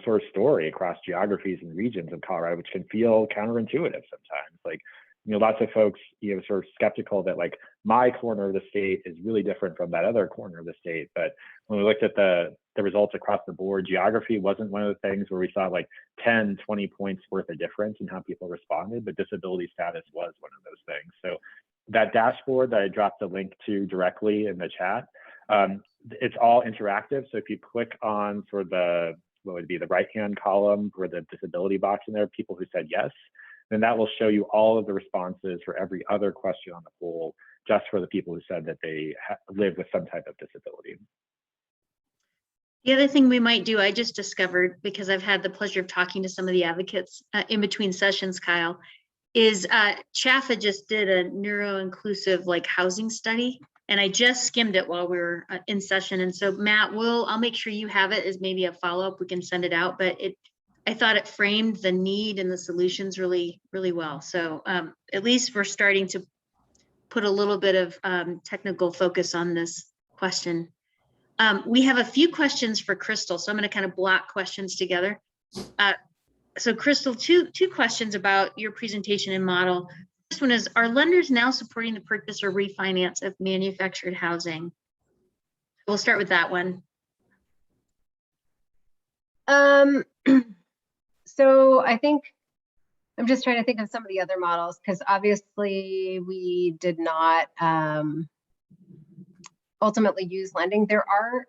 sort of story across geographies and regions of Colorado, which can feel counterintuitive sometimes. Like, you know, lots of folks, you know, sort of skeptical that, like, my corner of the state is really different from that other corner of the state. But when we looked at the results across the board, geography wasn't one of the things where we saw like 10, 20 points worth of difference in how people responded, but disability status was one of those things. So that dashboard that I dropped the link to directly in the chat, it's all interactive. So if you click on sort of what would be the right-hand column for the disability box in there, people who said yes, then that will show you all of the responses for every other question on the poll, just for the people who said that they live with some type of disability. The other thing we might do, I just discovered, because I've had the pleasure of talking to some of the advocates in between sessions, Kyle, is CHAFA just did a neuro-inclusive like housing study, and I just skimmed it while we were in session. And so Matt, I'll make sure you have it as maybe a follow-up. We can send it out, but I thought it framed the need and the solutions really, really well. So at least we're starting to put a little bit of technical focus on this question. We have a few questions for Crystal, so I'm going to kind of block questions together. So Crystal, two questions about your presentation and model. First one is, are lenders now supporting the purchase or refinance of manufactured housing? We'll start with that one. So I think I'm just trying to think of some of the other models, because obviously we did not ultimately use lending. There are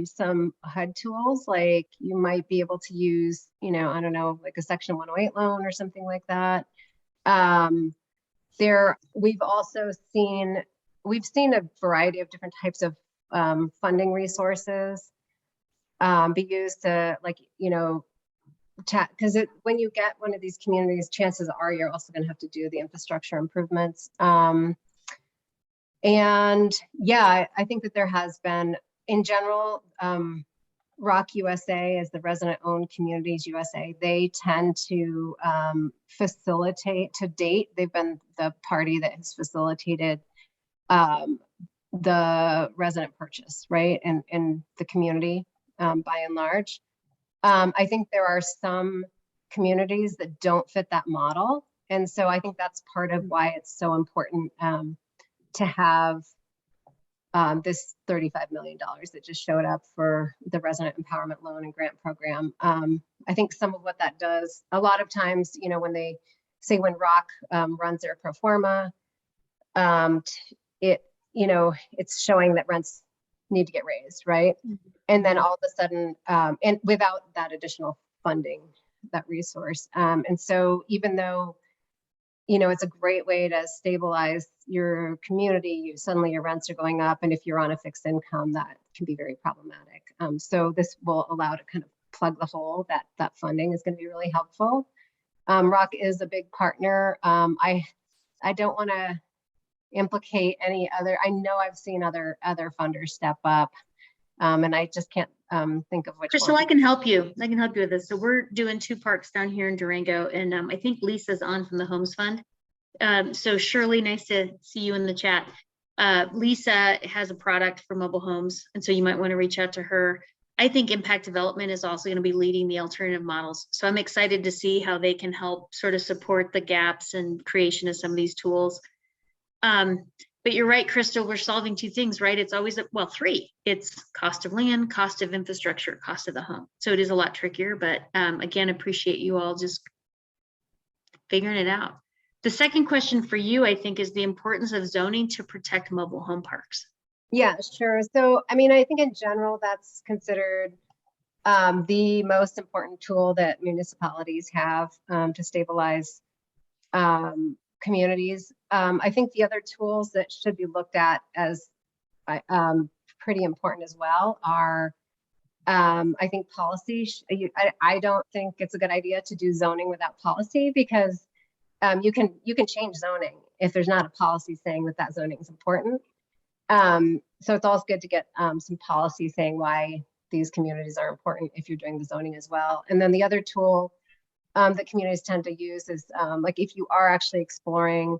some HUD tools, like you might be able to use, you know, I don't know, like a Section 108 loan or something like that. We've also seen a variety of different types of funding resources be used to, like, you know, because when you get one of these communities, chances are you're also going to have to do the infrastructure improvements. And yeah, I think that there has been, in general, ROC USA, as the Resident-Owned Communities USA, they tend to facilitate, to date, they've been the party that has facilitated the resident purchase, right, in the community by and large. I think there are some communities that don't fit that model. And so I think that's part of why it's so important to have this $35 million that just showed up for the Resident Empowerment Loan and Grant Program. I think some of what that does, a lot of times, you know, when they say when ROC runs their pro forma, you know, it's showing that rents need to get raised, right? Mm-hmm. And then all of a sudden, and without that additional funding, that resource. And so even though, you know, it's a great way to stabilize your community, suddenly your rents are going up. And if you're on a fixed income, that can be very problematic. So this will allow to kind of plug the hole. That funding is going to be really helpful. ROC is a big partner. I I don't want to implicate any other, I know I've seen other funders step up, and I just can't think of which Crystal, one. I can help you. I can help you with this. So we're doing 2 parks down here in Durango, and I think Lisa's on from the Homes Fund. So Shirley, nice to see you in the chat. Lisa has a product for mobile homes, and so you might want to reach out to her. I think Impact Development is also going to be leading the alternative models. So I'm excited to see how they can help sort of support the gaps and creation of some of these tools. But you're right, Crystal, we're solving 2 things, right? It's always, well, 3. It's cost of land, cost of infrastructure, cost of the home. So it is a lot trickier, but again, appreciate you all just figuring it out. The second question for you, I think, is the importance of zoning to protect mobile home parks. Yeah, sure. So, I mean, I think in general, that's considered the most important tool that municipalities have to stabilize communities. I think the other tools that should be looked at as pretty important as well are, I think, policy. I don't think it's a good idea to do zoning without policy, because you can change zoning if there's not a policy saying that zoning is important. So it's always good to get some policy saying why these communities are important if you're doing the zoning as well. And then the other tool that communities tend to use is like if you are actually exploring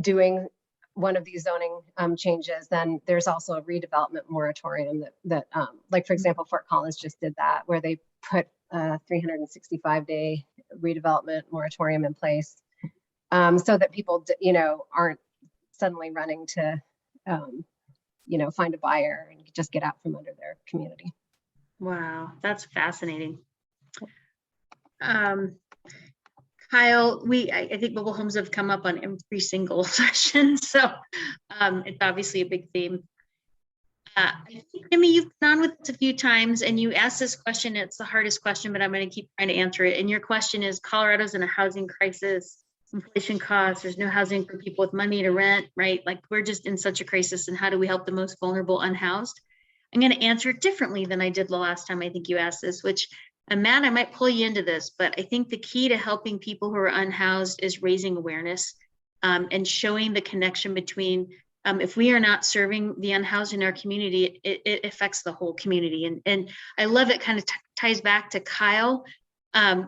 doing one of these zoning changes, then there's also a redevelopment moratorium that like, for example, Fort Collins just did that, where they put a 365-day redevelopment moratorium in place, so that people, aren't suddenly running to, find a buyer and just get out from under their community. Wow, that's fascinating. Kyle, I think mobile homes have come up on every single session, so it's obviously a big theme. I think, Jimmy, you've been on with us a few times, and you asked this question. It's the hardest question, but I'm going to keep trying to answer it. And your question is: Colorado's in a housing crisis, inflation costs, there's no housing for people with money to rent, right? Like, we're just in such a crisis, and how do we help the most vulnerable unhoused? I'm going to answer it differently than I did the last time I think you asked this, which, and Matt, I might pull you into this, but I think the key to helping people who are unhoused is raising awareness and showing the connection between, if we are not serving the unhoused in our community, it affects the whole community. And I love it, kind of ties back to Kyle.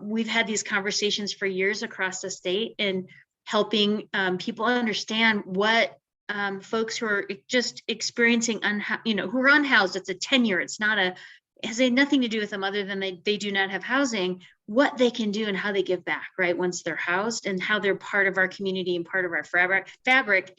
We've had these conversations for years across the state, and helping people understand what folks who are just experiencing, who are unhoused, it's a tenure, it's not it has nothing to do with them other than they do not have housing, what they can do and how they give back, right, once they're housed, and how they're part of our community and part of our fabric,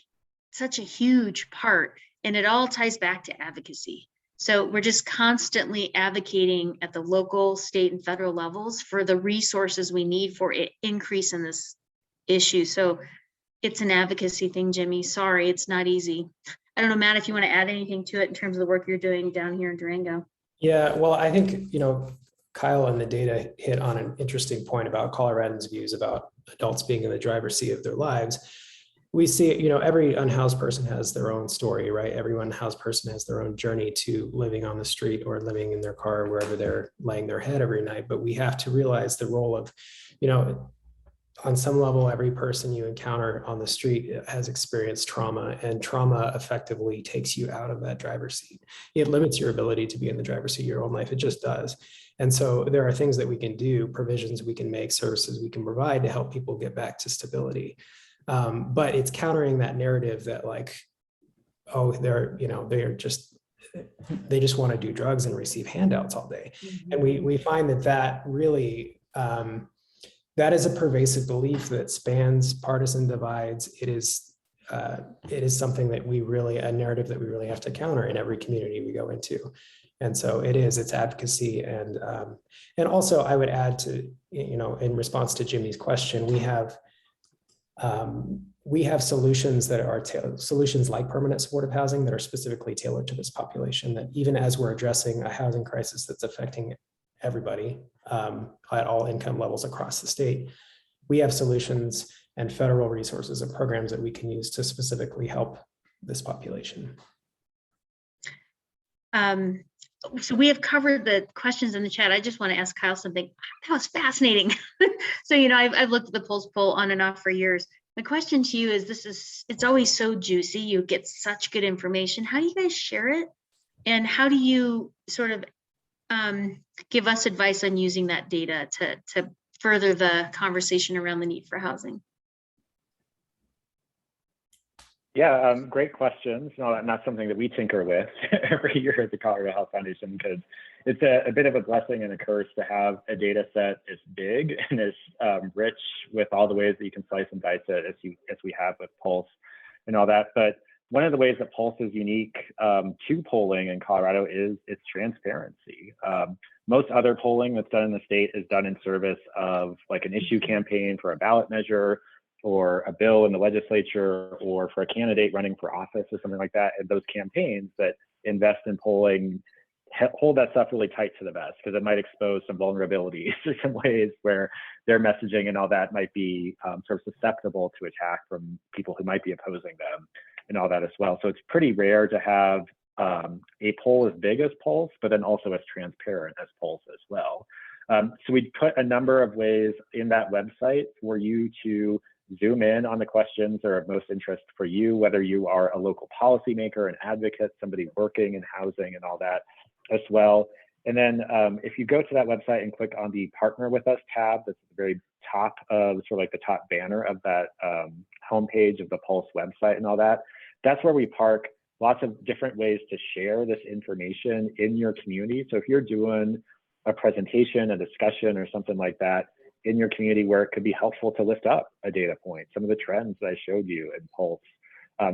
such a huge part. And it all ties back to advocacy. So we're just constantly advocating at the local, state, and federal levels for the resources we need for an increase in this issue. So it's an advocacy thing, Jimmy. Sorry, it's not easy. I don't know, Matt, if you want to add anything to it in terms of the work you're doing down here in Durango. Yeah, well, I think, Kyle and the data hit on an interesting point about Coloradans' views about adults being in the driver's seat of their lives. We see, every unhoused person has their own story, right? Every unhoused person has their own journey to living on the street or living in their car, wherever they're laying their head every night. But we have to realize the role of, on some level, every person you encounter on the street has experienced trauma, and trauma effectively takes you out of that driver's seat. It limits your ability to be in the driver's seat of your own life. It just does. And so there are things that we can do, provisions we can make, services we can provide to help people get back to stability. But it's countering that narrative that, like, oh, they just want to do drugs and receive handouts all day. Mm-hmm. And we find that really, that is a pervasive belief that spans partisan divides. It is something that a narrative that we really have to counter in every community we go into. And so it's advocacy. And also I would add to, in response to Jimmy's question, we have solutions that are solutions like permanent supportive housing that are specifically tailored to this population, that even as we're addressing a housing crisis that's affecting everybody at all income levels across the state, we have solutions and federal resources and programs that we can use to specifically help this population. So we have covered the questions in the chat. I just want to ask Kyle something. That was fascinating. So, I've looked at the Pulse poll on and off for years. My question to you is, it's always so juicy. You get such good information. How do you guys share it? And how do you sort of give us advice on using that data to further the conversation around the need for housing? Yeah, great questions. Not something that we tinker with every year at the Colorado Health Foundation, because it's a bit of a blessing and a curse to have a data set as big and as rich with all the ways that you can slice and dice it as we have with Pulse and all that. But one of the ways that Pulse is unique to polling in Colorado is its transparency. Most other polling that's done in the state is done in service of like an issue campaign for a ballot measure, or a bill in the legislature, or for a candidate running for office or something like that. And those campaigns that invest in polling hold that stuff really tight to the vest, because it might expose some vulnerabilities or some ways where their messaging and all that might be sort of susceptible to attack from people who might be opposing them and all that as well. So it's pretty rare to have a poll as big as Pulse, but then also as transparent as Pulse as well. So we put a number of ways in that website for you to zoom in on the questions that are of most interest for you, whether you are a local policymaker, an advocate, somebody working in housing and all that as well. And then if you go to that website and click on the Partner With Us tab, that's at the very top of sort of like the top banner of that homepage of the Pulse website and all that, that's where we park lots of different ways to share this information in your community. So if you're doing a presentation, a discussion, or something like that in your community where it could be helpful to lift up a data point, some of the trends that I showed you in Pulse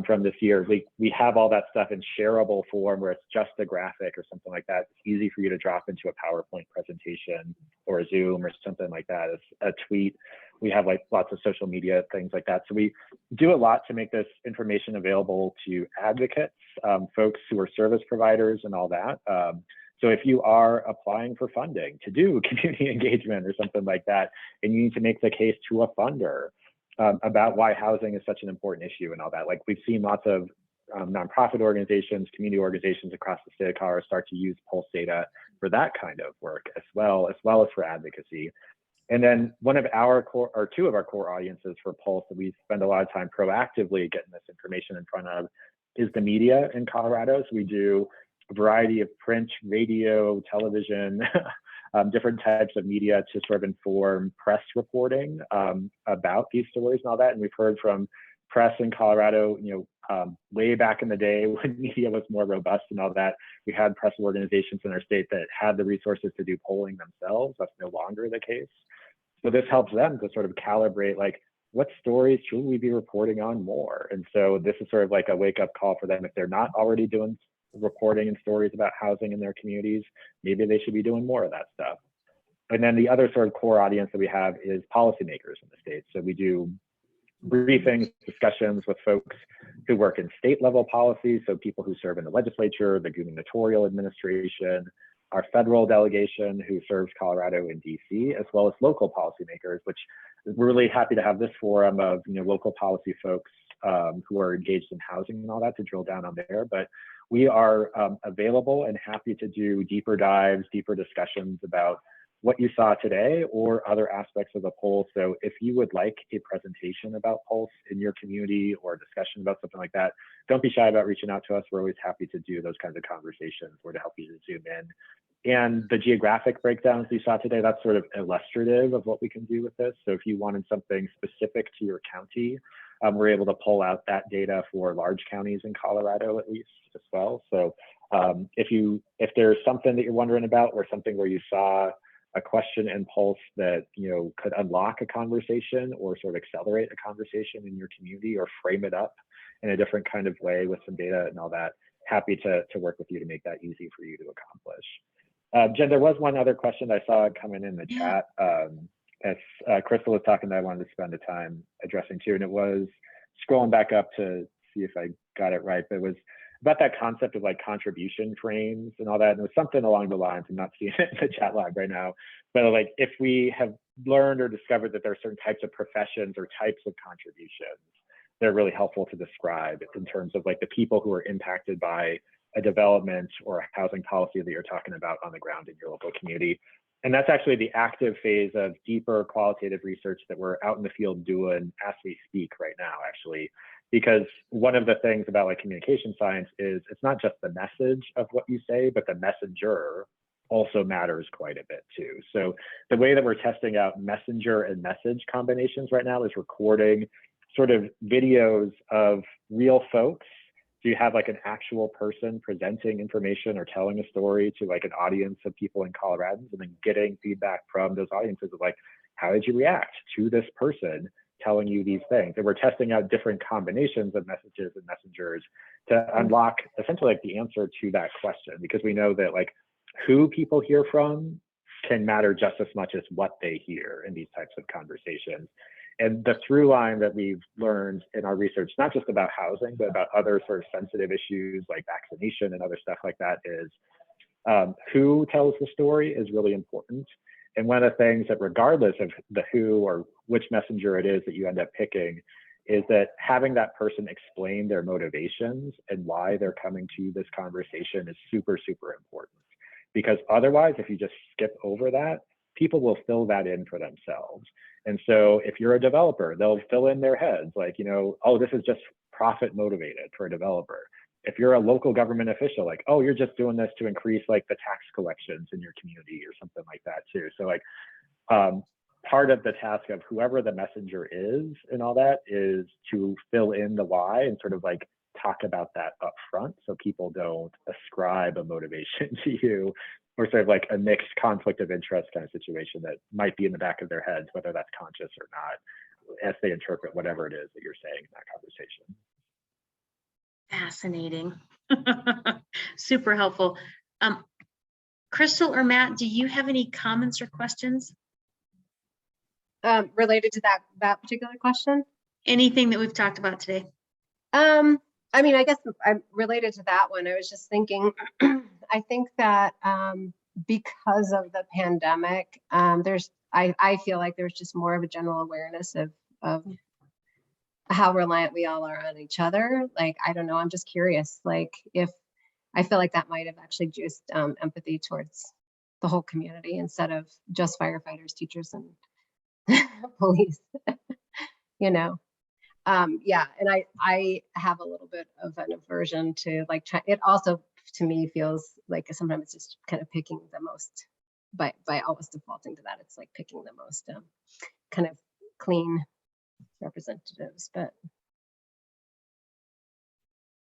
from this year, we have all that stuff in shareable form where it's just a graphic or something like that. It's easy for you to drop into a PowerPoint presentation or a Zoom or something like that, as a tweet. We have like lots of social media things like that. So we do a lot to make this information available to advocates, folks who are service providers and all that. So if you are applying for funding to do community engagement or something like that, and you need to make the case to a funder about why housing is such an important issue and all that, like we've seen lots of nonprofit organizations, community organizations across the state of Colorado start to use Pulse data for that kind of work as well as for advocacy. And then one of our core, or two of our core audiences for Pulse that we spend a lot of time proactively getting this information in front of is the media in Colorado. So we do a variety of print, radio, television, different types of media to sort of inform press reporting about these stories and all that. And we've heard from press in Colorado, way back in the day when media was more robust and all that, we had press organizations in our state that had the resources to do polling themselves. That's no longer the case. So this helps them to sort of calibrate, like, what stories should we be reporting on more? And so this is sort of like a wake-up call for them. If they're not already doing reporting and stories about housing in their communities, maybe they should be doing more of that stuff. And then the other sort of core audience that we have is policymakers in the state. So we do briefings, discussions with folks who work in state level policy. So people who serve in the legislature, the gubernatorial administration, our federal delegation who serves Colorado and DC, as well as local policymakers, which we're really happy to have this forum of local policy folks who are engaged in housing and all that to drill down on there. But we are available and happy to do deeper dives, deeper discussions about what you saw today or other aspects of the poll. So if you would like a presentation about Pulse in your community or a discussion about something like that, don't be shy about reaching out to us. We're always happy to do those kinds of conversations or to help you to zoom in. And the geographic breakdowns you saw today, that's sort of illustrative of what we can do with this. So if you wanted something specific to your county, we're able to pull out that data for large counties in Colorado at least as well. So if there's something that you're wondering about or something where you saw a question in Pulse that could unlock a conversation or sort of accelerate a conversation in your community or frame it up in a different kind of way with some data and all that, happy to work with you to make that easy for you to accomplish. Jen, there was one other question I saw coming in the chat as Crystal was talking that I wanted to spend the time addressing too, and it was scrolling back up to see if I got it right, but it was about that concept of like contribution frames and all that. And it was something along the lines, I'm not seeing it in the chat log right now, but like if we have learned or discovered that there are certain types of professions or types of contributions, they're really helpful to describe in terms of like the people who are impacted by a development or a housing policy that you're talking about on the ground in your local community. And that's actually the active phase of deeper qualitative research that we're out in the field doing as we speak right now, actually. Because one of the things about like communication science is it's not just the message of what you say, but the messenger also matters quite a bit too. So the way that we're testing out messenger and message combinations right now is recording sort of videos of real folks. So you have like an actual person presenting information or telling a story to like an audience of people in Coloradans, and then getting feedback from those audiences of like, how did you react to this person telling you these things? And we're testing out different combinations of messages and messengers to unlock essentially like the answer to that question, because we know that like who people hear from can matter just as much as what they hear in these types of conversations. And the through line that we've learned in our research, not just about housing, but about other sort of sensitive issues like vaccination and other stuff like that, is who tells the story is really important. And one of the things that, regardless of the who or which messenger it is that you end up picking, is that having that person explain their motivations and why they're coming to this conversation is super, super important. Because otherwise, if you just skip over that, people will fill that in for themselves. And so if you're a developer, they'll fill in their heads like, you know, oh, this is just profit motivated for a developer. If you're a local government official, like, oh, you're just doing this to increase like the tax collections in your community or something like that too. So like part of the task of whoever the messenger is and all that is to fill in the why and sort of like talk about that up front, so people don't ascribe a motivation to you, or sort of like a mixed conflict of interest kind of situation that might be in the back of their heads, whether that's conscious or not, as they interpret whatever it is that you're saying in that conversation. Fascinating. Super helpful. Crystal or Matt, do you have any comments or questions? Related to that particular question? Anything that we've talked about today? I mean, I guess I'm related to that one. I was just thinking, I think that because of the pandemic, I feel like there's just more of a general awareness of how reliant we all are on each other. Like, I don't know, I'm just curious, like if I feel like that might have actually juiced empathy towards the whole community instead of just firefighters, teachers, and police, you know. Yeah, and I have a little bit of an aversion to like it also to me feels like sometimes it's just kind of picking the most by always defaulting to that. It's like picking the most kind of clean representatives. But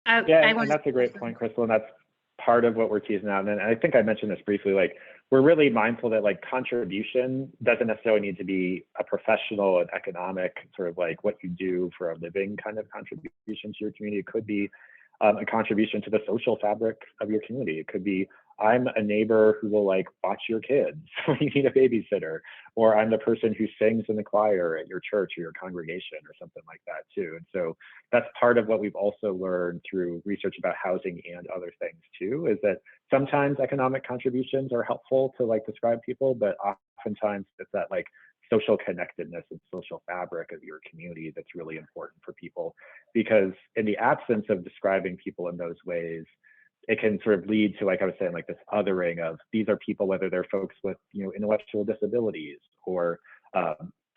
and that's a great point, Crystal, and that's part of what we're teasing out. And I think I mentioned this briefly, like we're really mindful that like contribution doesn't necessarily need to be a professional and economic sort of like what you do for a living kind of contribution to your community. It could be a contribution to the social fabric of your community. It could be, I'm a neighbor who will like watch your kids when you need a babysitter, or I'm the person who sings in the choir at your church or your congregation or something like that too. And so that's part of what we've also learned through research about housing and other things too, is that sometimes economic contributions are helpful to like describe people, but oftentimes it's that like social connectedness and social fabric of your community that's really important for people. Because in the absence of describing people in those ways, it can sort of lead to, like I was saying, like this othering of these are people, whether they're folks with, you know, intellectual disabilities or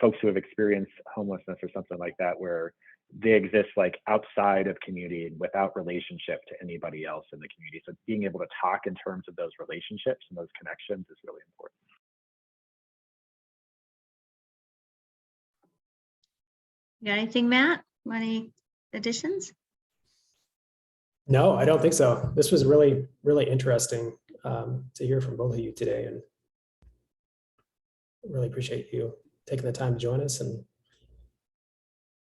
folks who have experienced homelessness or something like that, where they exist like outside of community and without relationship to anybody else in the community. So being able to talk in terms of those relationships and those connections is really important. You got anything, Matt? Any additions? No, I don't think so. This was really, really interesting to hear from both of you today, and really appreciate you taking the time to join us. And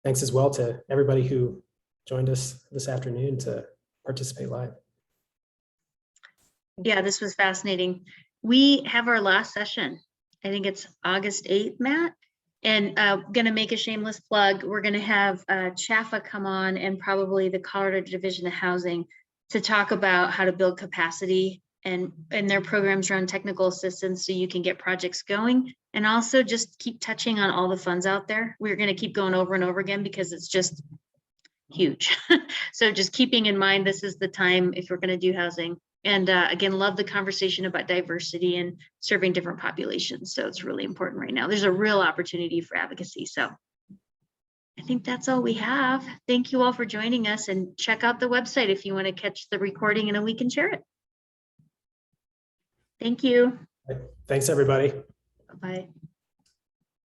thanks as well to everybody who joined us this afternoon to participate live. Yeah, this was fascinating. We have our last session. I think it's August 8th, Matt. And going to make a shameless plug. We're going to have Chafa come on, and probably the Colorado Division of Housing, to talk about how to build capacity and their programs around technical assistance so you can get projects going. And also just keep touching on all the funds out there. We're going to keep going over and over again because it's just huge. So just keeping in mind, this is the time if we're going to do housing. And again, love the conversation about diversity and serving different populations. So it's really important right now. There's a real opportunity for advocacy. So I think that's all we have. Thank you all for joining us, and check out the website if you want to catch the recording and we can share it. Thank you. Thanks, everybody. Bye-bye.